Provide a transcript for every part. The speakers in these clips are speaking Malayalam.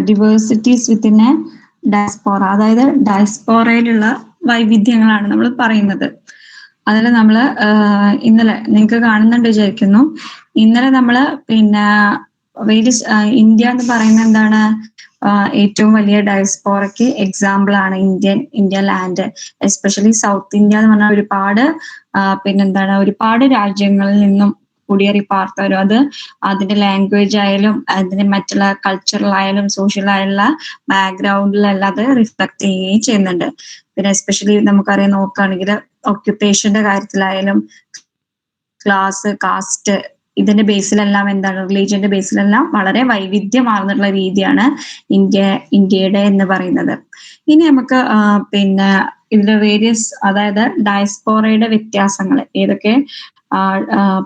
ഡിവേഴ്സിറ്റീസ് വിത്തിൻ എ ഡയസ്പോറ. അതായത് ഡയസ്പോറയിലുള്ള വൈവിധ്യങ്ങളാണ് നമ്മൾ പറയുന്നത്. അതിൽ നമ്മൾ ഇന്നലെ നിങ്ങൾക്ക് കാണുന്നുണ്ട് വിചാരിക്കുന്നു. ഇന്നലെ നമ്മൾ പിന്നെ വേരിയസ് ഇന്ത്യ എന്ന് പറയുന്നത് എന്താണ്, ഏറ്റവും വലിയ ഡയസ്പോറയ്ക്ക് എക്സാമ്പിൾ ആണ് India land. Especially south India എന്ന് പറഞ്ഞാൽ ഒരുപാട് പിന്നെന്താണ് ഒരുപാട് രാജ്യങ്ങളിൽ നിന്നും കുടിയേറി പാർത്തവരും, അത് അതിന്റെ ലാംഗ്വേജ് ആയാലും അതിന്റെ മറ്റുള്ള കൾച്ചറൽ ആയാലും സോഷ്യൽ ആയുള്ള ബാക്ക്ഗ്രൗണ്ടിലെല്ലാം അത് റിഫ്ലക്ട് ചെയ്യുകയും ചെയ്യുന്നുണ്ട്. പിന്നെ എസ്പെഷ്യലി നമുക്കറിയാം, നോക്കുകയാണെങ്കിൽ ഒക്യുപ്പേഷന്റെ കാര്യത്തിലായാലും ക്ലാസ്, കാസ്റ്റ്, ഇതിന്റെ ബേസിലെല്ലാം എന്താണ്, റിലീജിയന്റെ ബേസിലെല്ലാം വളരെ വൈവിധ്യമാർന്നിട്ടുള്ള രീതിയാണ് ഇന്ത്യയുടെ എന്ന് പറയുന്നത്. ഇനി നമുക്ക് പിന്നെ ഇതിന്റെ വേരിയസ്, അതായത് ഡയസ്പോറയുടെ വ്യത്യാസങ്ങൾ ഏതൊക്കെ,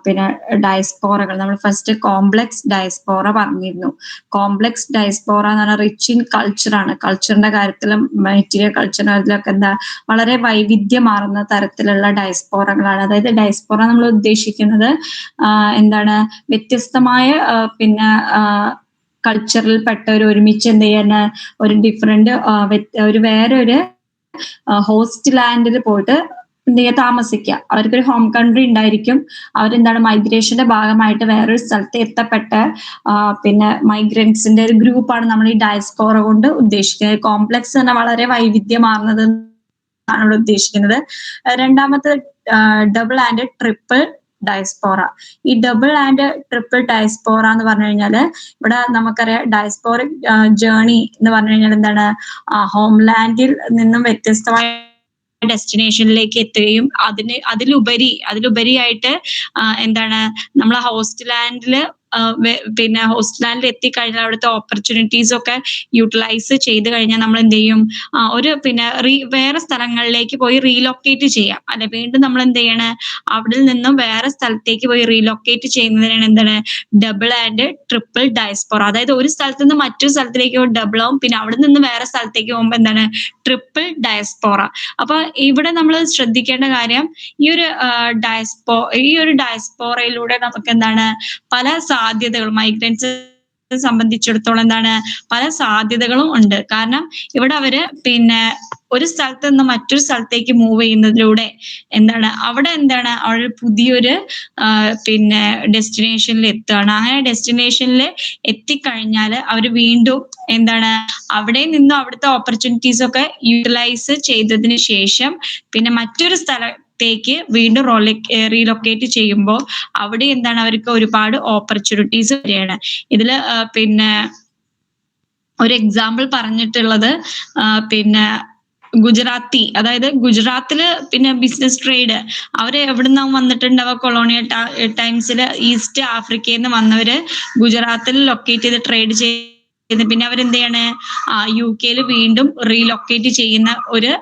പിന്നെ ഡയസ്പോറകൾ നമ്മൾ ഫസ്റ്റ് കോംപ്ലക്സ് ഡയസ്പോറ പറഞ്ഞിരുന്നു. കോംപ്ലക്സ് ഡയസ്പോറ എന്ന് പറഞ്ഞാൽ റിച്ച് ഇൻ കൾച്ചറാണ്. കൾച്ചറിന്റെ കാര്യത്തിലും മെറ്റീരിയൽ കൾച്ചറിലൊക്കെ എന്താ വളരെ വൈവിധ്യമാർന്ന തരത്തിലുള്ള ഡയസ്പോറകളാണ്. അതായത് ഡയസ്പോറ നമ്മൾ ഉദ്ദേശിക്കുന്നത് എന്താണ്, വ്യത്യസ്തമായ പിന്നെ കൾച്ചറിൽ പെട്ടവർ ഒരുമിച്ച് എന്ത് ചെയ്യാൻ, ഒരു ഡിഫറെന്റ് ഒരു വേറെ ഒരു ഹോസ്റ്റ് ലാൻഡിൽ പോയിട്ട് എന്ത് ചെയ്യുക, താമസിക്കുക. അവർക്കൊരു ഹോം കൺട്രി ഉണ്ടായിരിക്കും. അവരെന്താണ് മൈഗ്രേഷന്റെ ഭാഗമായിട്ട് വേറൊരു സ്ഥലത്ത് എത്തപ്പെട്ട പിന്നെ മൈഗ്രൻസിന്റെ ഒരു ഗ്രൂപ്പാണ് നമ്മൾ ഈ ഡയസ്പോറ കൊണ്ട് ഉദ്ദേശിക്കുന്നത്. കോംപ്ലക്സ് തന്നെ വളരെ വൈവിധ്യമാർന്നത് ആണ് ഇവിടെ ഉദ്ദേശിക്കുന്നത്. രണ്ടാമത്തെ ഡബിൾ ആൻഡ് ട്രിപ്പിൾ ഡയസ്പോറ. ഈ ഡബിൾ ആൻഡ് ട്രിപ്പിൾ ഡയസ്പോറ എന്ന് പറഞ്ഞു കഴിഞ്ഞാൽ ഇവിടെ നമുക്കറിയാം, ഡയസ്പോറിക് ജേർണി എന്ന് പറഞ്ഞു കഴിഞ്ഞാൽ എന്താണ്, ഹോംലാൻഡിൽ നിന്നും വ്യത്യസ്തമായ ഡെസ്റ്റിനേഷനിലേക്ക് എത്തുകയും അതിലുപരിയായിട്ട് എന്താണ്, നമ്മൾ ഹോസ്റ്റ് ലാൻഡിൽ പിന്നെ ഹോസ്റ്റ് ലാൻഡിൽ എത്തിക്കഴിഞ്ഞാൽ അവിടുത്തെ ഓപ്പർച്യൂണിറ്റീസ് ഒക്കെ യൂട്ടിലൈസ് ചെയ്ത് കഴിഞ്ഞാൽ നമ്മൾ എന്ത് ചെയ്യും, ഒരു പിന്നെ വേറെ സ്ഥലങ്ങളിലേക്ക് പോയി റീലൊക്കേറ്റ് ചെയ്യാം അല്ലെ. വീണ്ടും നമ്മൾ എന്ത് ചെയ്യണം, അവിടെ നിന്നും വേറെ സ്ഥലത്തേക്ക് പോയി റീലൊക്കേറ്റ് ചെയ്യുന്നതിനാണ് എന്താണ് ഡബിൾ ആൻഡ് ട്രിപ്പിൾ ഡയസ്പോറ. അതായത് ഒരു സ്ഥലത്ത് നിന്ന് മറ്റൊരു സ്ഥലത്തിലേക്ക് ഡബിൾ ആവും, പിന്നെ അവിടെ നിന്ന് വേറെ സ്ഥലത്തേക്ക് പോകുമ്പോൾ എന്താണ് ട്രിപ്പിൾ ഡയസ്പോറ. അപ്പൊ ഇവിടെ നമ്മൾ ശ്രദ്ധിക്കേണ്ട കാര്യം, ഈ ഒരു ഡയസ്പോറയിലൂടെ നമുക്ക് എന്താണ് പല സാധ്യതകൾ, മൈഗ്രൻസ് സംബന്ധിച്ചിടത്തോളം എന്താണ് പല സാധ്യതകളും ഉണ്ട്. കാരണം ഇവിടെ അവര് പിന്നെ ഒരു സ്ഥലത്ത് നിന്ന് മറ്റൊരു സ്ഥലത്തേക്ക് മൂവ് ചെയ്യുന്നതിലൂടെ എന്താണ് അവിടെ പുതിയൊരു പിന്നെ ഡെസ്റ്റിനേഷനിൽ എത്തുകയാണ്. അങ്ങനെ ഡെസ്റ്റിനേഷനിൽ എത്തിക്കഴിഞ്ഞാൽ അവർ വീണ്ടും എന്താണ് അവിടെ നിന്നും അവിടുത്തെ ഓപ്പർച്യൂണിറ്റീസ് ഒക്കെ യൂട്ടിലൈസ് ചെയ്തതിന് ശേഷം പിന്നെ മറ്റൊരു സ്ഥലത്തേക്ക് വീണ്ടും റീലൊക്കേറ്റ് ചെയ്യുമ്പോൾ അവിടെ എന്താണ് അവർക്ക് ഒരുപാട് ഓപ്പർച്യൂണിറ്റീസ് വരികയാണ്. ഇതില് പിന്നെ ഒരു എക്സാമ്പിൾ പറഞ്ഞിട്ടുള്ളത് പിന്നെ ഗുജറാത്തി, അതായത് ഗുജറാത്തില് പിന്നെ ബിസിനസ് ട്രേഡ് അവര് എവിടുന്നാ വന്നിട്ടുണ്ടാവുക, കൊളോണിയൽ ടൈംസിൽ ഈസ്റ്റ് ആഫ്രിക്കയിൽ നിന്ന് വന്നവര് ഗുജറാത്തിൽ ലൊക്കേറ്റ് ചെയ്ത് ട്രേഡ് ചെയ്ത് പിന്നെ അവരെന്ത് ചെയ്യാണ് UK വീണ്ടും റീലൊക്കേറ്റ് ചെയ്യുന്ന ഒരു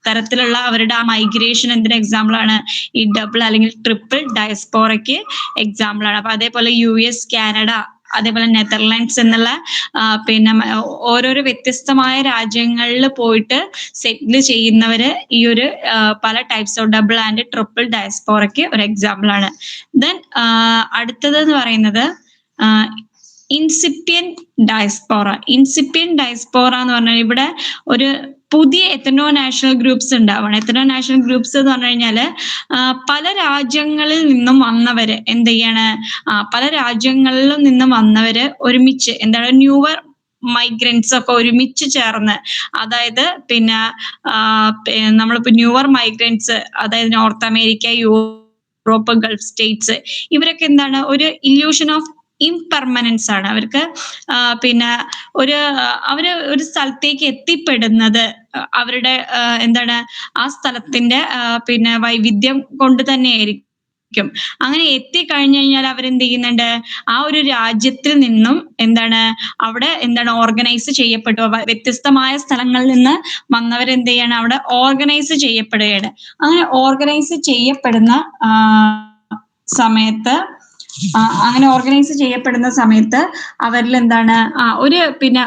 തരത്തിലുള്ള അവരുടെ ആ മൈഗ്രേഷൻ എന്തിന് എക്സാമ്പിൾ ആണ്, ഈ ഡബിൾ അല്ലെങ്കിൽ ട്രിപ്പിൾ ഡയസ്പോറയ്ക്ക് എക്സാമ്പിൾ ആണ്. അപ്പൊ അതേപോലെ US, കാനഡ, അതേപോലെ നെതർലാൻഡ്സ് എന്നുള്ള പിന്നെ ഓരോരോ വ്യത്യസ്തമായ രാജ്യങ്ങളിൽ പോയിട്ട് സെറ്റിൽ ചെയ്യുന്നവര് ഈ ഒരു പല types of double and triple ഡയസ്പോറയ്ക്ക് ഒരു എക്സാമ്പിൾ ആണ്. ദെൻ അടുത്തത് എന്ന് പറയുന്നത് ഇൻസിപ്പിയന്റ് ഡയസ്പോറ. ഇൻസിപ്പിയന്റ് ഡയസ്പോറ എന്ന് പറഞ്ഞാൽ ഇവിടെ ഒരു പുതിയ എത്തനോ നാഷണൽ ഗ്രൂപ്പ്സ് ഉണ്ടാവണം. എത്തനോ നാഷണൽ ഗ്രൂപ്പ്സ് എന്ന് പറഞ്ഞു കഴിഞ്ഞാല് പല രാജ്യങ്ങളിൽ നിന്നും വന്നവര് എന്ത് ചെയ്യാണ്, പല രാജ്യങ്ങളിൽ നിന്നും വന്നവര് ഒരുമിച്ച് എന്താണ് ന്യൂവർ മൈഗ്രൻസ് ഒക്കെ ഒരുമിച്ച് ചേർന്ന്, അതായത് പിന്നെ നമ്മളിപ്പോ ന്യൂവർ മൈഗ്രൻസ്, അതായത് north America, Europe, Gulf States, ഇവരൊക്കെ എന്താണ് ഒരു ഇല്യൂഷൻ ഓഫ് ഇംപെർമനൻസ് ആണ് അവർക്ക്. പിന്നെ അവര് ഒരു സ്ഥലത്തേക്ക് എത്തിപ്പെടുന്നത് അവരുടെ എന്താണ് ആ സ്ഥലത്തിന്റെ പിന്നെ വൈവിധ്യം കൊണ്ട് തന്നെയായിരിക്കും. അങ്ങനെ എത്തിക്കഴിഞ്ഞു കഴിഞ്ഞാൽ അവരെന്ത് ചെയ്യുന്നുണ്ട്, ആ ഒരു രാജ്യത്തിൽ നിന്നും എന്താണ് അവിടെ എന്താണ് ഓർഗനൈസ് ചെയ്യപ്പെട്ടു, വ്യത്യസ്തമായ സ്ഥലങ്ങളിൽ നിന്ന് വന്നവരെന്ത് ചെയ്യാണ് അവിടെ ഓർഗനൈസ് ചെയ്യപ്പെടുകയാണ്. അങ്ങനെ ഓർഗനൈസ് ചെയ്യപ്പെടുന്ന സമയത്ത് അവരിൽ എന്താണ് ഒരു പിന്നെ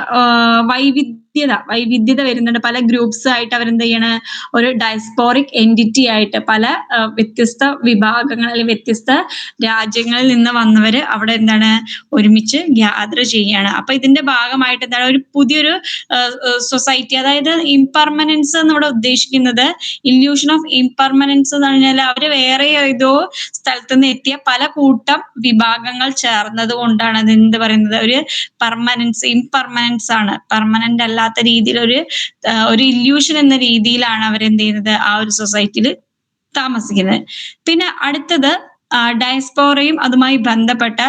വൈവിധ്യത വരുന്നുണ്ട്. പല ഗ്രൂപ്പ്സ് ആയിട്ട് അവരെന്ത് ചെയ്യണ്, ഒരു ഡയസ്പോറിക് എൻറ്റിറ്റി ആയിട്ട് പല വ്യത്യസ്ത വിഭാഗങ്ങൾ അല്ലെങ്കിൽ വ്യത്യസ്ത രാജ്യങ്ങളിൽ നിന്ന് വന്നവര് അവിടെ എന്താണ് ഒരുമിച്ച് ഗ്യാദർ ചെയ്യാണ്. അപ്പൊ ഇതിന്റെ ഭാഗമായിട്ട് എന്താണ് ഒരു പുതിയൊരു സൊസൈറ്റി, അതായത് ഇംപെർമനൻസ് എന്നിവിടെ ഉദ്ദേശിക്കുന്നത് ഇല്യൂഷൻ ഓഫ് ഇംപെർമനൻസ് എന്ന് പറഞ്ഞാൽ അവര് വേറെ ഏതോ സ്ഥലത്ത് നിന്ന് എത്തിയ പല കൂട്ടം വിഭാഗങ്ങൾ ചേർന്നത് കൊണ്ടാണ് അത് എന്ത് പറയുന്നത് ഒരു ഇംപെർമനൻസ് ആണ്. പെർമനന്റ് അല്ലാത്ത രീതിയിൽ ഒരു ഇല്യൂഷൻ എന്ന രീതിയിലാണ് അവരെന്ത് ചെയ്യുന്നത് ആ ഒരു സൊസൈറ്റിയിൽ താമസിക്കുന്നത്. പിന്നെ അടുത്തത് ഡയസ്പോറയും അതുമായി ബന്ധപ്പെട്ട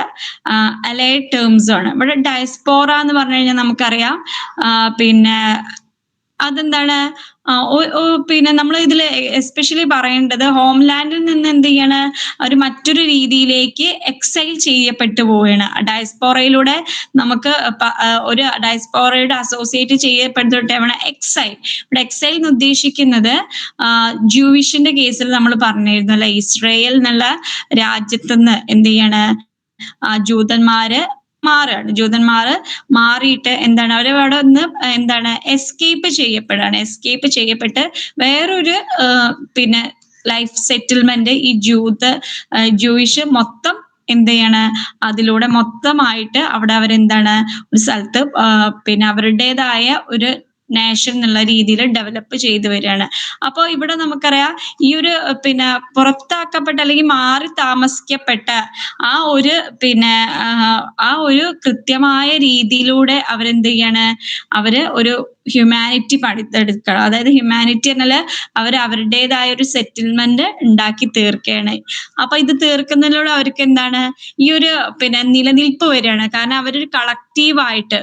അലൈഡ് ടേംസും ആണ്. ഇവിടെ ഡയസ്പോറ എന്ന് പറഞ്ഞു കഴിഞ്ഞാൽ നമുക്കറിയാം പിന്നെ അതെന്താണ് പിന്നെ നമ്മൾ ഇതിൽ എസ്പെഷ്യലി പറയേണ്ടത് ഹോംലാൻഡിൽ നിന്ന് എന്ത് ചെയ്യാണ് ഒരു മറ്റൊരു രീതിയിലേക്ക് എക്സൈൽ ചെയ്യപ്പെട്ടു പോവുകയാണ്. ഡയസ്പോറയിലൂടെ നമുക്ക് ഒരു ഡയസ്പോറയുടെ അസോസിയേറ്റ് ചെയ്യപ്പെടുന്ന എക്സൈൽ. ഇവിടെ എക്സൈൽ എന്ന് ഉദ്ദേശിക്കുന്നത് ജൂവിഷിന്റെ കേസിൽ നമ്മൾ പറഞ്ഞിരുന്നു അല്ലെ, ഇസ്രയേൽ എന്നുള്ള രാജ്യത്തുനിന്ന് എന്ത് ചെയ്യാണ് ജൂതന്മാര് മാറിയിട്ട് എന്താണ് അവരവിടെ നിന്ന് എന്താണ് എസ്കേപ്പ് ചെയ്യപ്പെട്ട് വേറൊരു പിന്നെ ലൈഫ് സെറ്റിൽമെന്റ് ഈ ജൂയിഷ് മൊത്തം എന്ത് ചെയ്യാണ് അതിലൂടെ മൊത്തമായിട്ട് അവിടെ അവരെന്താണ് ഒരു സ്ഥലത്ത് പിന്നെ അവരുടേതായ ഒരു നാഷൻ എന്നുള്ള രീതിയിൽ ഡെവലപ്പ് ചെയ്തു വരികയാണ്. അപ്പോൾ ഇവിടെ നമുക്കറിയാം ഈ ഒരു പിന്നെ പുറത്താക്കപ്പെട്ട അല്ലെങ്കിൽ മാറി താമസിക്കപ്പെട്ട ആ ഒരു കൃത്യമായ രീതിയിലൂടെ അവരെന്ത് ചെയ്യാണ് അവര് ഒരു ഹ്യൂമാനിറ്റി പടുത്തെടുക്കണം. അതായത് ഹ്യൂമാനിറ്റി എന്നാൽ അവരുടേതായ ഒരു സെറ്റിൽമെന്റ് ഉണ്ടാക്കി തീർക്കുകയാണ്. അപ്പൊ ഇത് തീർക്കുന്നതിലൂടെ അവർക്ക് എന്താണ് ഈ ഒരു പിന്നെ നിലനിൽപ്പ് വരികയാണ്. കാരണം അവരൊരു കളക്റ്റീവായിട്ട്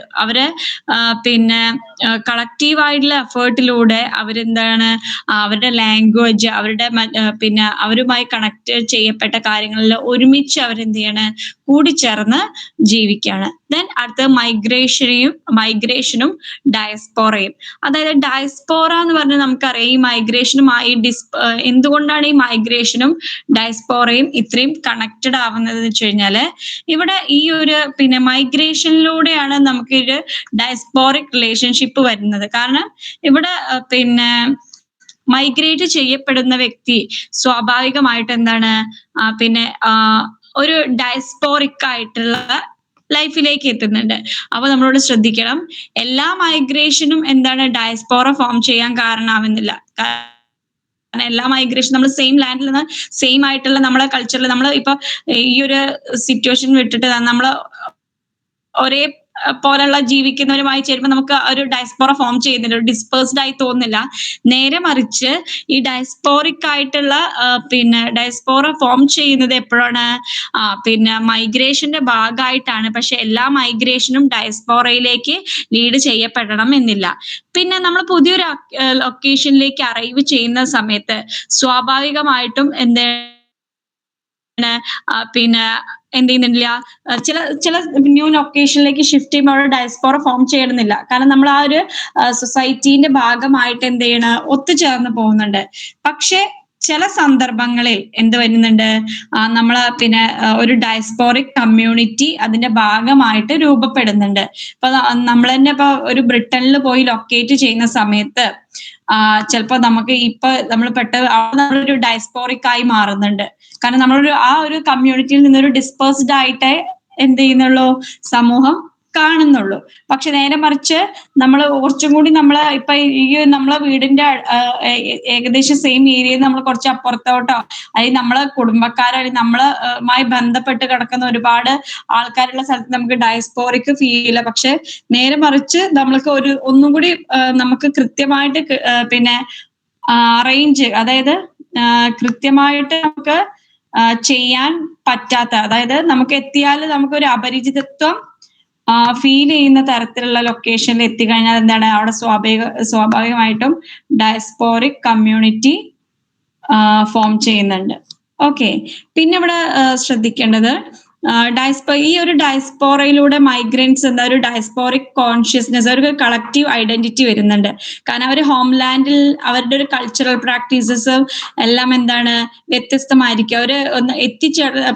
പിന്നെ കളക്റ്റീവായിട്ടുള്ള എഫേർട്ടിലൂടെ അവരെന്താണ് അവരുടെ ലാംഗ്വേജ് അവരുടെ പിന്നെ അവരുമായി കണക്ട് ചെയ്യപ്പെട്ട കാര്യങ്ങളിൽ ഒരുമിച്ച് അവരെന്ത് ചെയ്യാണ് കൂടിച്ചേർന്ന് ജീവിക്കുകയാണ്. ദെൻ അടുത്ത മൈഗ്രേഷനും ഡയസ്പോറയും. അതായത് ഡയസ്പോറ എന്ന് പറഞ്ഞാൽ നമുക്കറിയാം ഈ മൈഗ്രേഷനുമായി എന്തുകൊണ്ടാണ് ഈ മൈഗ്രേഷനും ഡയസ്പോറയും ഇത്രയും കണക്റ്റഡ് ആവുന്നത് എന്ന് വെച്ച് കഴിഞ്ഞാല് ഇവിടെ ഈ ഒരു പിന്നെ മൈഗ്രേഷനിലൂടെയാണ് നമുക്ക് ഒരു ഡയസ്പോറിക് റിലേഷൻഷിപ്പ് വരുന്നത്. കാരണം ഇവിടെ പിന്നെ മൈഗ്രേറ്റ് ചെയ്യപ്പെടുന്ന വ്യക്തി സ്വാഭാവികമായിട്ട് എന്താണ് പിന്നെ ഒരു ഡയസ്പോറിക് ആയിട്ടുള്ള ലൈഫിലേക്ക് എത്തുന്നുണ്ട്. അപ്പൊ നമ്മളോട് ശ്രദ്ധിക്കണം, എല്ലാ മൈഗ്രേഷനും എന്താണ് ഡയസ്പോറ ഫോം ചെയ്യാൻ കാരണമാവുന്നില്ല. കാരണം എല്ലാ മൈഗ്രേഷൻ നമ്മൾ സെയിം ലാൻഡിൽ നിന്ന് സെയിം ആയിട്ടുള്ള നമ്മളെ കൾച്ചറിൽ നമ്മൾ ഇപ്പൊ ഈ ഒരു സിറ്റുവേഷൻ വിട്ടിട്ട് നമ്മൾ ഒരേ പോലുള്ള ജീവിക്കുന്നവരുമായി ചേരുമ്പോൾ നമുക്ക് ഒരു ഡയസ്പോറ ഫോം ചെയ്യുന്നില്ല, ഒരു ഡിസ്പേഴ്സ്ഡ് ആയി തോന്നുന്നില്ല. നേരെ മറിച്ച് ഈ ഡയസ്പോറിക് ആയിട്ടുള്ള പിന്നെ ഡയസ്പോറ ഫോം ചെയ്യുന്നത് എപ്പോഴാണ് പിന്നെ മൈഗ്രേഷന്റെ ഭാഗമായിട്ടാണ്. പക്ഷെ എല്ലാ മൈഗ്രേഷനും ഡയസ്പോറയിലേക്ക് ലീഡ് ചെയ്യപ്പെടണം എന്നില്ല. പിന്നെ നമ്മൾ പുതിയൊരു ലൊക്കേഷനിലേക്ക് അറൈവ് ചെയ്യുന്ന സമയത്ത് സ്വാഭാവികമായിട്ടും പിന്നെ എന്ത് ചെയ്യുന്നില്ല, ചില ന്യൂ ലൊക്കേഷനിലേക്ക് ഷിഫ്റ്റ് ചെയ്യുമ്പോൾ അവിടെ ഡയസ്പോറ ഫോം ചെയ്യണമെന്നില്ല. കാരണം നമ്മൾ ആ ഒരു സൊസൈറ്റീന്റെ ഭാഗമായിട്ട് എന്ത് ചെയ്യണം ഒത്തുചേർന്ന് പോകുന്നുണ്ട്. പക്ഷെ ചില സന്ദർഭങ്ങളിൽ എന്ത് വരുന്നുണ്ട് നമ്മള് പിന്നെ ഒരു ഡയസ്പോറിക് കമ്മ്യൂണിറ്റി അതിന്റെ ഭാഗമായിട്ട് രൂപപ്പെടുന്നുണ്ട്. ഇപ്പൊ നമ്മൾ തന്നെ ഇപ്പൊ ഒരു ബ്രിട്ടനിൽ പോയി ലൊക്കേറ്റ് ചെയ്യുന്ന സമയത്ത് ചിലപ്പോ നമുക്ക് ഇപ്പൊ നമ്മൾ നമ്മളൊരു ഡയസ്പോറിക് ആയി മാറുന്നുണ്ട്. കാരണം നമ്മളൊരു ആ ഒരു കമ്മ്യൂണിറ്റിയിൽ നിന്നൊരു ഡിസ്പേഴ്സ്ഡ് ആയിട്ട് എന്ത് ചെയ്യുന്നുള്ളൂ സമൂഹം കാണുന്നുള്ളൂ. പക്ഷെ നേരെ മറിച്ച് നമ്മൾ കുറച്ചും കൂടി ഇപ്പൊ ഈ നമ്മളെ വീടിന്റെ ഏകദേശം സെയിം ഏരിയയിൽ നമ്മൾ കുറച്ച് അപ്പുറത്തോട്ടോ അല്ലെങ്കിൽ നമ്മളെ കുടുംബക്കാരോ അല്ലെങ്കിൽ നമ്മളുമായി ബന്ധപ്പെട്ട് കിടക്കുന്ന ഒരുപാട് ആൾക്കാരുള്ള സ്ഥലത്ത് നമുക്ക് ഡയസ്പോറിക് ഫീൽ ചെയ്യില്ല. പക്ഷെ നേരെ മറിച്ച് നമ്മൾക്ക് ഒന്നും കൂടി നമുക്ക് കൃത്യമായിട്ട് പിന്നെ അറേഞ്ച്, അതായത് കൃത്യമായിട്ട് നമുക്ക് ചെയ്യാൻ പറ്റാത്ത, അതായത് നമുക്ക് എത്തിയാൽ നമുക്കൊരു അപരിചിതത്വം ഫീൽ ചെയ്യുന്ന തരത്തിലുള്ള ലൊക്കേഷനിൽ എത്തിക്കഴിഞ്ഞാൽ എന്താണ് അവിടെ സ്വാഭാവികമായിട്ടും ഡയസ്പോറിക് കമ്മ്യൂണിറ്റി ഫോം ചെയ്യുന്നുണ്ട്. ഓക്കെ, പിന്നെ ഇവിടെ ശ്രദ്ധിക്കേണ്ടത് ഈ ഒരു ഡയസ്പോറയിലൂടെ മൈഗ്രൻസ് എന്താ ഒരു ഡയസ്പോറിക് കോൺഷ്യസ്നെസ്, ഒരു കളക്റ്റീവ് ഐഡന്റിറ്റി വരുന്നുണ്ട്. കാരണം അവർ ഹോംലാൻഡിൽ അവരുടെ ഒരു കൾച്ചറൽ പ്രാക്ടീസസും എല്ലാം എന്താണ് വ്യത്യസ്തമായിരിക്കും. അവർ ഒന്ന്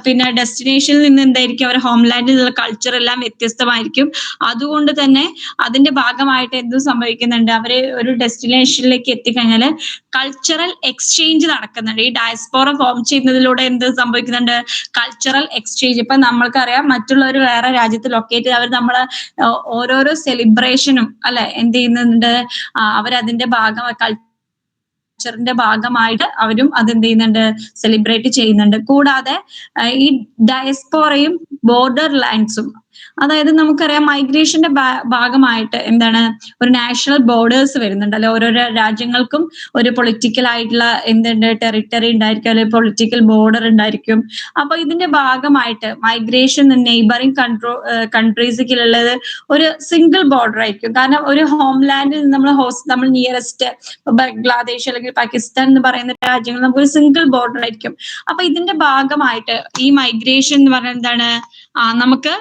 പിന്നെ ഡെസ്റ്റിനേഷനിൽ നിന്ന് എന്തായിരിക്കും അവർ ഹോംലാൻഡിലുള്ള കൾച്ചർ എല്ലാം വ്യത്യസ്തമായിരിക്കും. അതുകൊണ്ട് തന്നെ അതിന്റെ ഭാഗമായിട്ട് എന്ത് സംഭവിക്കുന്നുണ്ട്, അവര് ഒരു ഡെസ്റ്റിനേഷനിലേക്ക് എത്തിക്കഴിഞ്ഞാൽ കൾച്ചറൽ എക്സ്ചേഞ്ച് നടക്കുന്നുണ്ട്. ഈ ഡയസ്പോറ ഫോം ചെയ്യുന്നതിലൂടെ എന്ത് സംഭവിക്കുന്നുണ്ട്, കൾച്ചറൽ എക്സ്ചേഞ്ച്. ഇപ്പൊ നമ്മൾക്കറിയാം മറ്റുള്ളവർ വേറെ രാജ്യത്ത് ലൊക്കേറ്റ് അവർ നമ്മളെ ഓരോരോ സെലിബ്രേഷനും അല്ലെ എന്ത് ചെയ്യുന്നുണ്ട്, അവരതിന്റെ കൾച്ചറിന്റെ ഭാഗമായിട്ട് അവരും അതെന്ത് ചെയ്യുന്നുണ്ട്, സെലിബ്രേറ്റ് ചെയ്യുന്നുണ്ട്. കൂടാതെ ഈ ഡയസ്പോറയും ബോർഡർ ലാൻഡ്സും, അതായത് നമുക്കറിയാം മൈഗ്രേഷന്റെ ഭാഗമായിട്ട് എന്താണ് ഒരു നാഷണൽ ബോർഡേഴ്സ് വരുന്നുണ്ടല്ലോ. ഓരോരോ രാജ്യങ്ങൾക്കും ഒരു പൊളിറ്റിക്കൽ ആയിട്ടുള്ള എന്തുണ്ട്, ടെറിട്ടറി ഉണ്ടായിരിക്കും, അല്ലെങ്കിൽ പൊളിറ്റിക്കൽ ബോർഡർ ഉണ്ടായിരിക്കും. അപ്പൊ ഇതിന്റെ ഭാഗമായിട്ട് മൈഗ്രേഷൻ നെയ്ബറിംഗ് കൺട്രീസിലുള്ളത് ഒരു സിംഗിൾ ബോർഡർ ആയിരിക്കും. കാരണം ഒരു ഹോംലാൻഡിൽ നമ്മൾ നിയറസ്റ്റ് ബംഗ്ലാദേശ് അല്ലെങ്കിൽ പാകിസ്ഥാൻ എന്ന് പറയുന്ന രാജ്യങ്ങൾ നമുക്ക് ഒരു സിംഗിൾ ബോർഡർ ആയിരിക്കും. അപ്പൊ ഇതിന്റെ ഭാഗമായിട്ട് ഈ മൈഗ്രേഷൻ എന്ന് പറഞ്ഞാൽ എന്താണ്, നമുക്ക്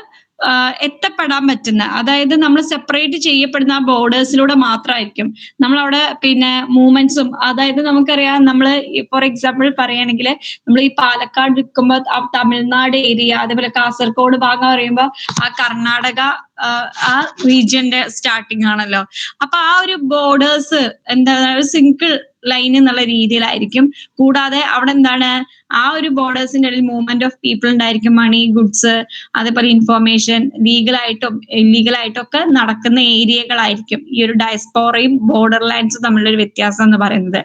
എത്തപ്പെടാൻ പറ്റുന്ന, അതായത് നമ്മൾ സെപ്പറേറ്റ് ചെയ്യപ്പെടുന്ന ആ ബോർഡേഴ്സിലൂടെ മാത്രമായിരിക്കും നമ്മൾ അവിടെ പിന്നെ മൂവ്മെന്റ്സും. അതായത് നമുക്കറിയാം, നമ്മൾ ഫോർ എക്സാമ്പിൾ പറയുകയാണെങ്കിൽ നമ്മൾ ഈ പാലക്കാട് നിൽക്കുമ്പോൾ ആ തമിഴ്നാട് ഏരിയ, അതേപോലെ കാസർഗോഡ് ഭാഗം പറയുമ്പോൾ ആ കർണാടക ആ റീജിയന്റെ സ്റ്റാർട്ടിങ് ആണല്ലോ. അപ്പൊ ആ ഒരു ബോർഡേഴ്സ് എന്താ സിംഗിൾ ലൈൻ എന്നുള്ള രീതിയിലായിരിക്കും. കൂടാതെ അവിടെ എന്താണ്, ആ ഒരു ബോർഡേഴ്സിന്റെ ഇടയിൽ മൂവ്മെന്റ് ഓഫ് പീപ്പിൾ ഉണ്ടായിരിക്കും, മണി, ഗുഡ്സ്, അതേപോലെ ഇൻഫോർമേഷൻ, ലീഗലായിട്ടും ഇല്ലീഗലായിട്ടും ഒക്കെ നടക്കുന്ന ഏരിയകളായിരിക്കും ഈ ഒരു ഡയസ്പോറയും ബോർഡർ ലാൻഡ്സും തമ്മിലുള്ള ഒരു വ്യത്യാസം എന്ന് പറയുന്നത്.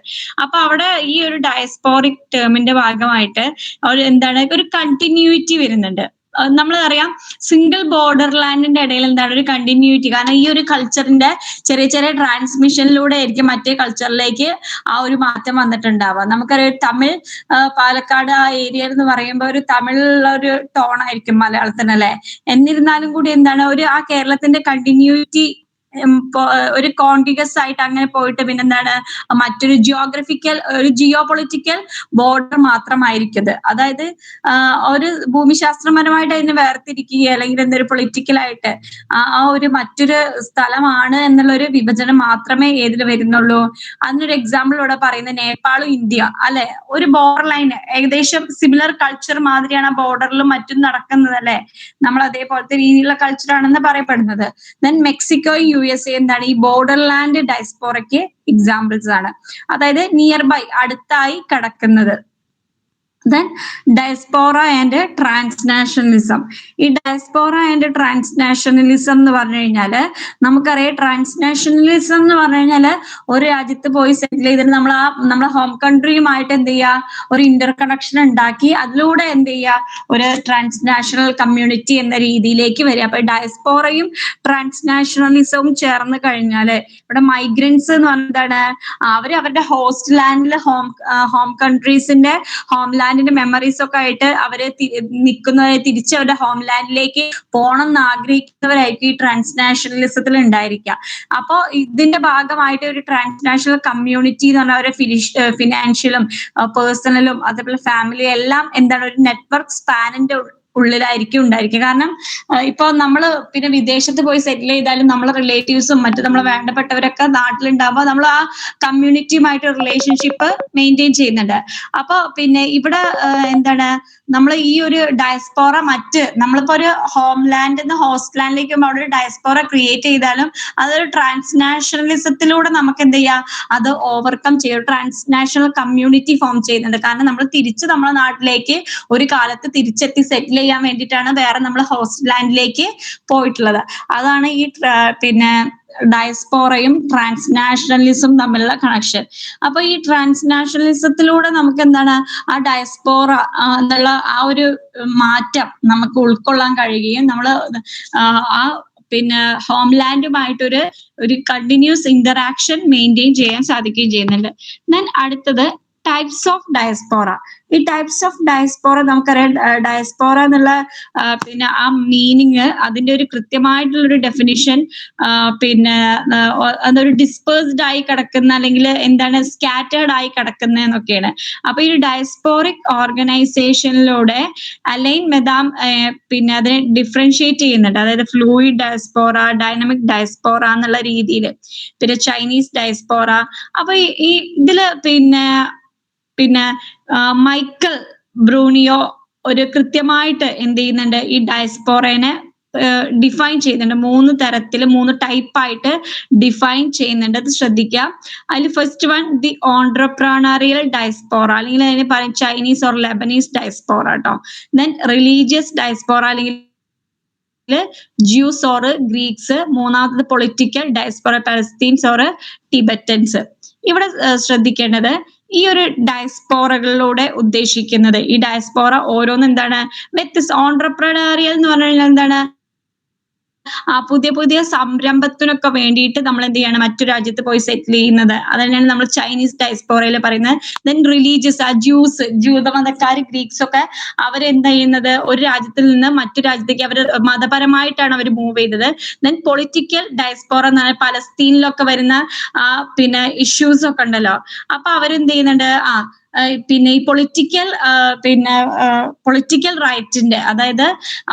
അപ്പൊ അവിടെ ഈ ഒരു ഡയസ്പോറിക് ടേമിന്റെ ഭാഗമായിട്ട് എന്താണ് ഒരു കണ്ടിന്യൂറ്റി വരുന്നുണ്ട്. നമ്മൾ അറിയാം സിംഗിൾ ബോർഡർ ലാൻഡിന്റെ ഇടയിൽ എന്താണ് ഒരു കണ്ടിന്യൂറ്റി. കാരണം ഈ ഒരു കൾച്ചറിന്റെ ചെറിയ ചെറിയ ട്രാൻസ്മിഷനിലൂടെ ആയിരിക്കും മറ്റേ കൾച്ചറിലേക്ക് ആ ഒരു മാറ്റം വന്നിട്ടുണ്ടാവുക. നമുക്കറിയാം തമിഴ് പാലക്കാട് ആ ഏരിയ എന്ന് പറയുമ്പോൾ ഒരു തമിഴിലുള്ള ഒരു ടോൺ ആയിരിക്കും മലയാളത്തിന് അല്ലെ. എന്നിരുന്നാലും കൂടി എന്താണ് ആ കേരളത്തിന്റെ കണ്ടിന്യൂറ്റി ഒരു കോണ്ടിഗസ് ആയിട്ട് അങ്ങനെ പോയിട്ട് പിന്നെന്താണ് മറ്റൊരു ജിയോ പൊളിറ്റിക്കൽ ബോർഡർ മാത്രമായിരിക്കും. അതായത് ഒരു ഭൂമിശാസ്ത്രപരമായിട്ട് അതിനെ വേർതിരിക്കുക അല്ലെങ്കിൽ എന്തൊരു പൊളിറ്റിക്കലായിട്ട് ആ ഒരു മറ്റൊരു സ്ഥലമാണ് എന്നുള്ള ഒരു വിഭജനം മാത്രമേ ഏതിൽ വരുന്നുള്ളൂ. അതിനൊരു എക്സാമ്പിൾ ഇവിടെ പറയുന്നത് നേപ്പാളും ഇന്ത്യ അല്ലെ, ഒരു ബോർഡർ ലൈൻ ഏകദേശം സിമിലർ കൾച്ചർ മാതിരിയാണ് ആ ബോർഡറിലും മറ്റും നടക്കുന്നത് അല്ലെ. നമ്മൾ അതേപോലത്തെ രീതിയിലുള്ള കൾച്ചർ ആണെന്ന് പറയപ്പെടുന്നത്. ദെൻ മെക്സിക്കോ, USA എന്താണ് ഈ ബോർഡർ ലാൻഡ് ഡയസ്പോറയ്ക്ക് എക്സാമ്പിൾസ് ആണ്. അതായത് നിയർ ബൈ അടുത്തായി കിടക്കുന്നത്. Then diaspora and transnationalism. ഈ ഡയസ്പോറ ആൻഡ് ട്രാൻസ്നാഷണലിസം എന്ന് പറഞ്ഞു കഴിഞ്ഞാല് നമുക്കറിയാം, ട്രാൻസ്നാഷണലിസം എന്ന് പറഞ്ഞു കഴിഞ്ഞാല് ഒരു രാജ്യത്ത് പോയി സെറ്റിൽ ചെയ്തിട്ട് നമ്മളെ ഹോം കൺട്രിയുമായിട്ട് എന്ത് ചെയ്യുക, ഒരു ഇന്റർ കണക്ഷൻ ഉണ്ടാക്കി അതിലൂടെ എന്ത് ചെയ്യുക, ഒരു ട്രാൻസ്നാഷണൽ കമ്മ്യൂണിറ്റി എന്ന രീതിയിലേക്ക് വരിക. അപ്പൊ ഡയസ്പോറയും ട്രാൻസ്നാഷണലിസവും ചേർന്ന് കഴിഞ്ഞാല് ഇവിടെ മൈഗ്രൻസ് എന്ന് പറഞ്ഞതാണ് അവരുടെ ഹോസ്റ്റ് ലാൻഡിലെ ഹോം കൺട്രീസിന്റെ ഹോംലാൻഡിന്റെ മെമ്മറീസ് ഒക്കെ ആയിട്ട് അവര് തിരിച്ച് അവരുടെ ഹോംലാൻഡിലേക്ക് പോകണം എന്ന് ആഗ്രഹിക്കുന്നവരായിരിക്കും ഈ ട്രാൻസ്നാഷണലിസത്തിൽ ഉണ്ടായിരിക്കുക. അപ്പോ ഇതിന്റെ ഭാഗമായിട്ട് ഒരു ട്രാൻസ്നാഷണൽ കമ്മ്യൂണിറ്റി എന്ന് പറഞ്ഞാൽ ഒരു ഫിനാൻഷ്യലും പേഴ്സണലും അതേപോലെ ഫാമിലി എല്ലാം എന്താണ് ഒരു നെറ്റ്വർക്ക് സ്പാനിന്റെ ഉള്ളിലായിരിക്കും ഉണ്ടായിരിക്കുക. കാരണം ഇപ്പൊ നമ്മള് പിന്നെ വിദേശത്ത് പോയി സെറ്റിൽ ചെയ്താലും നമ്മളെ റിലേറ്റീവ്സും മറ്റു നമ്മളെ വേണ്ടപ്പെട്ടവരൊക്കെ നാട്ടിലുണ്ടാകുമ്പോൾ നമ്മൾ ആ കമ്മ്യൂണിറ്റിയുമായിട്ട് റിലേഷൻഷിപ്പ് മെയിൻറ്റെയിൻ ചെയ്യുന്നുണ്ട്. അപ്പൊ പിന്നെ ഇവിടെ എന്താണ് നമ്മൾ ഈ ഒരു ഡയസ്പോറ നമ്മളിപ്പോ ഒരു ഹോംലാൻഡ് നിന്ന് ഹോസ്റ്റ് ലാൻഡിലേക്ക് അവിടെ ഒരു ഡയസ്പോറ ക്രിയേറ്റ് ചെയ്താലും അതൊരു ട്രാൻസ്നാഷണലിസത്തിലൂടെ നമുക്ക് എന്ത് ചെയ്യാം, അത് ഓവർകം ചെയ്യും. ട്രാൻസ്നാഷണൽ കമ്മ്യൂണിറ്റി ഫോം ചെയ്യുന്നുണ്ട്. കാരണം നമ്മൾ തിരിച്ച് നമ്മളെ നാട്ടിലേക്ക് ഒരു കാലത്ത് തിരിച്ചെത്തി സെറ്റിൽ ചെയ്യാൻ വേണ്ടിയിട്ടാണ് വേറെ നമ്മൾ ഹോസ്റ്റ് ലാൻഡിലേക്ക് പോയിട്ടുള്ളത്. അതാണ് ഈ പിന്നെ ഡയസ്പോറയും ട്രാൻസ്നാഷണലിസം തമ്മിലുള്ള കണക്ഷൻ. അപ്പൊ ഈ ട്രാൻസ്നാഷണലിസത്തിലൂടെ നമുക്ക് എന്താണ് ആ ഡയസ്പോറ എന്നുള്ള ആ ഒരു മാറ്റം നമുക്ക് ഉൾക്കൊള്ളാൻ കഴിയുകയും നമ്മൾ ആ പിന്നെ ഹോംലാൻഡുമായിട്ടൊരു കണ്ടിന്യൂസ് ഇന്ററാക്ഷൻ മെയിൻറ്റെയിൻ ചെയ്യാൻ സാധിക്കുകയും ചെയ്യുന്നുണ്ട്. ദെൻ അടുത്തത് ടൈപ്സ് ഓഫ് ഡയസ്പോറ. ഈ ടൈപ്സ് ഓഫ് ഡയസ്പോറ നമുക്കറിയാം. ഡയസ്പോറ എന്നുള്ള പിന്നെ ആ മീനിങ്, അതിന്റെ ഒരു കൃത്യമായിട്ടുള്ള ഒരു ഡെഫിനിഷൻ പിന്നെ അതൊരു ഡിസ്പേഴ്സ്ഡ് ആയി കിടക്കുന്ന, അല്ലെങ്കിൽ എന്താണ് സ്കാറ്റേർഡ് ആയി കിടക്കുന്ന എന്നൊക്കെയാണ്. അപ്പൊ ഈ ഡയസ്പോറിക് ഓർഗനൈസേഷനിലൂടെ അലൈൻ മെദാം പിന്നെ അതിനെ ഡിഫറൻഷിയേറ്റ് ചെയ്യുന്നുണ്ട്. അതായത് ഫ്ലൂയിഡ് ഡയസ്പോറ, ഡൈനമിക് ഡയസ്പോറ എന്നുള്ള രീതിയിൽ, പിന്നെ ചൈനീസ് ഡയസ്പോറ. അപ്പൊ ഈ ഇതില് പിന്നെ മൈക്കൽ ബ്രൂണിയോ ഒരു കൃത്യമായിട്ട് എന്ത് ചെയ്യുന്നുണ്ട്, ഈ ഡയസ്പോറേനെ ഡിഫൈൻ ചെയ്യുന്നുണ്ട്. 3 തരത്തിൽ, 3 ടൈപ്പായിട്ട് ഡിഫൈൻ ചെയ്യുന്നുണ്ട്. അത് ശ്രദ്ധിക്കാം. അതിൽ first one the entrepreneurial diaspora, അല്ലെങ്കിൽ അതിന് പറയും ചൈനീസ് ഓർ ലെബനീസ് ഡയസ്പോറ കേട്ടോ. ദെൻ റിലീജിയസ് ഡയസ്പോറ, അല്ലെങ്കിൽ ജ്യൂസ് ഓർ ഗ്രീക്സ്. മൂന്നാമത് പൊളിറ്റിക്കൽ ഡയസ്പോറ, പലസ്തീൻസ് ഓർ ടിബറ്റൻസ്. ഇവിടെ ശ്രദ്ധിക്കേണ്ടത്, ഈ ഒരു ഡയസ്പോറകളിലൂടെ ഉദ്ദേശിക്കുന്നത്, ഈ ഡയസ്പോറ ഓരോന്നും എന്താണ് വ്യത്യസ്ത. ഓൺട്രപ്രണറിയൽ എന്ന് പറഞ്ഞു കഴിഞ്ഞാൽ എന്താണ്, പുതിയ പുതിയ സംരംഭത്തിനൊക്കെ വേണ്ടിയിട്ട് നമ്മൾ എന്ത് ചെയ്യണം, മറ്റു രാജ്യത്ത് പോയി സെറ്റിൽ ചെയ്യുന്നത്. അത് തന്നെയാണ് നമ്മൾ ചൈനീസ് ഡയസ്പോറയിൽ പറയുന്നത്. ദെൻ റിലീജിയസ്, ജൂതമതക്കാർ, ഗ്രീക്സ് ഒക്കെ അവരെന്താ ചെയ്യുന്നത്, ഒരു രാജ്യത്തിൽ നിന്ന് മറ്റു രാജ്യത്തേക്ക് അവർ മതപരമായിട്ടാണ് അവർ മൂവ് ചെയ്തത്. ദെൻ പൊളിറ്റിക്കൽ ഡയസ്പോറ എന്ന് പറഞ്ഞാൽ പലസ്തീനിലൊക്കെ വരുന്ന പിന്നെ ഇഷ്യൂസ് ഒക്കെ ഉണ്ടല്ലോ. അപ്പൊ അവരെന്ത് ചെയ്യുന്നുണ്ട്, പിന്നെ ഈ പൊളിറ്റിക്കൽ റൈറ്റിന്റെ, അതായത്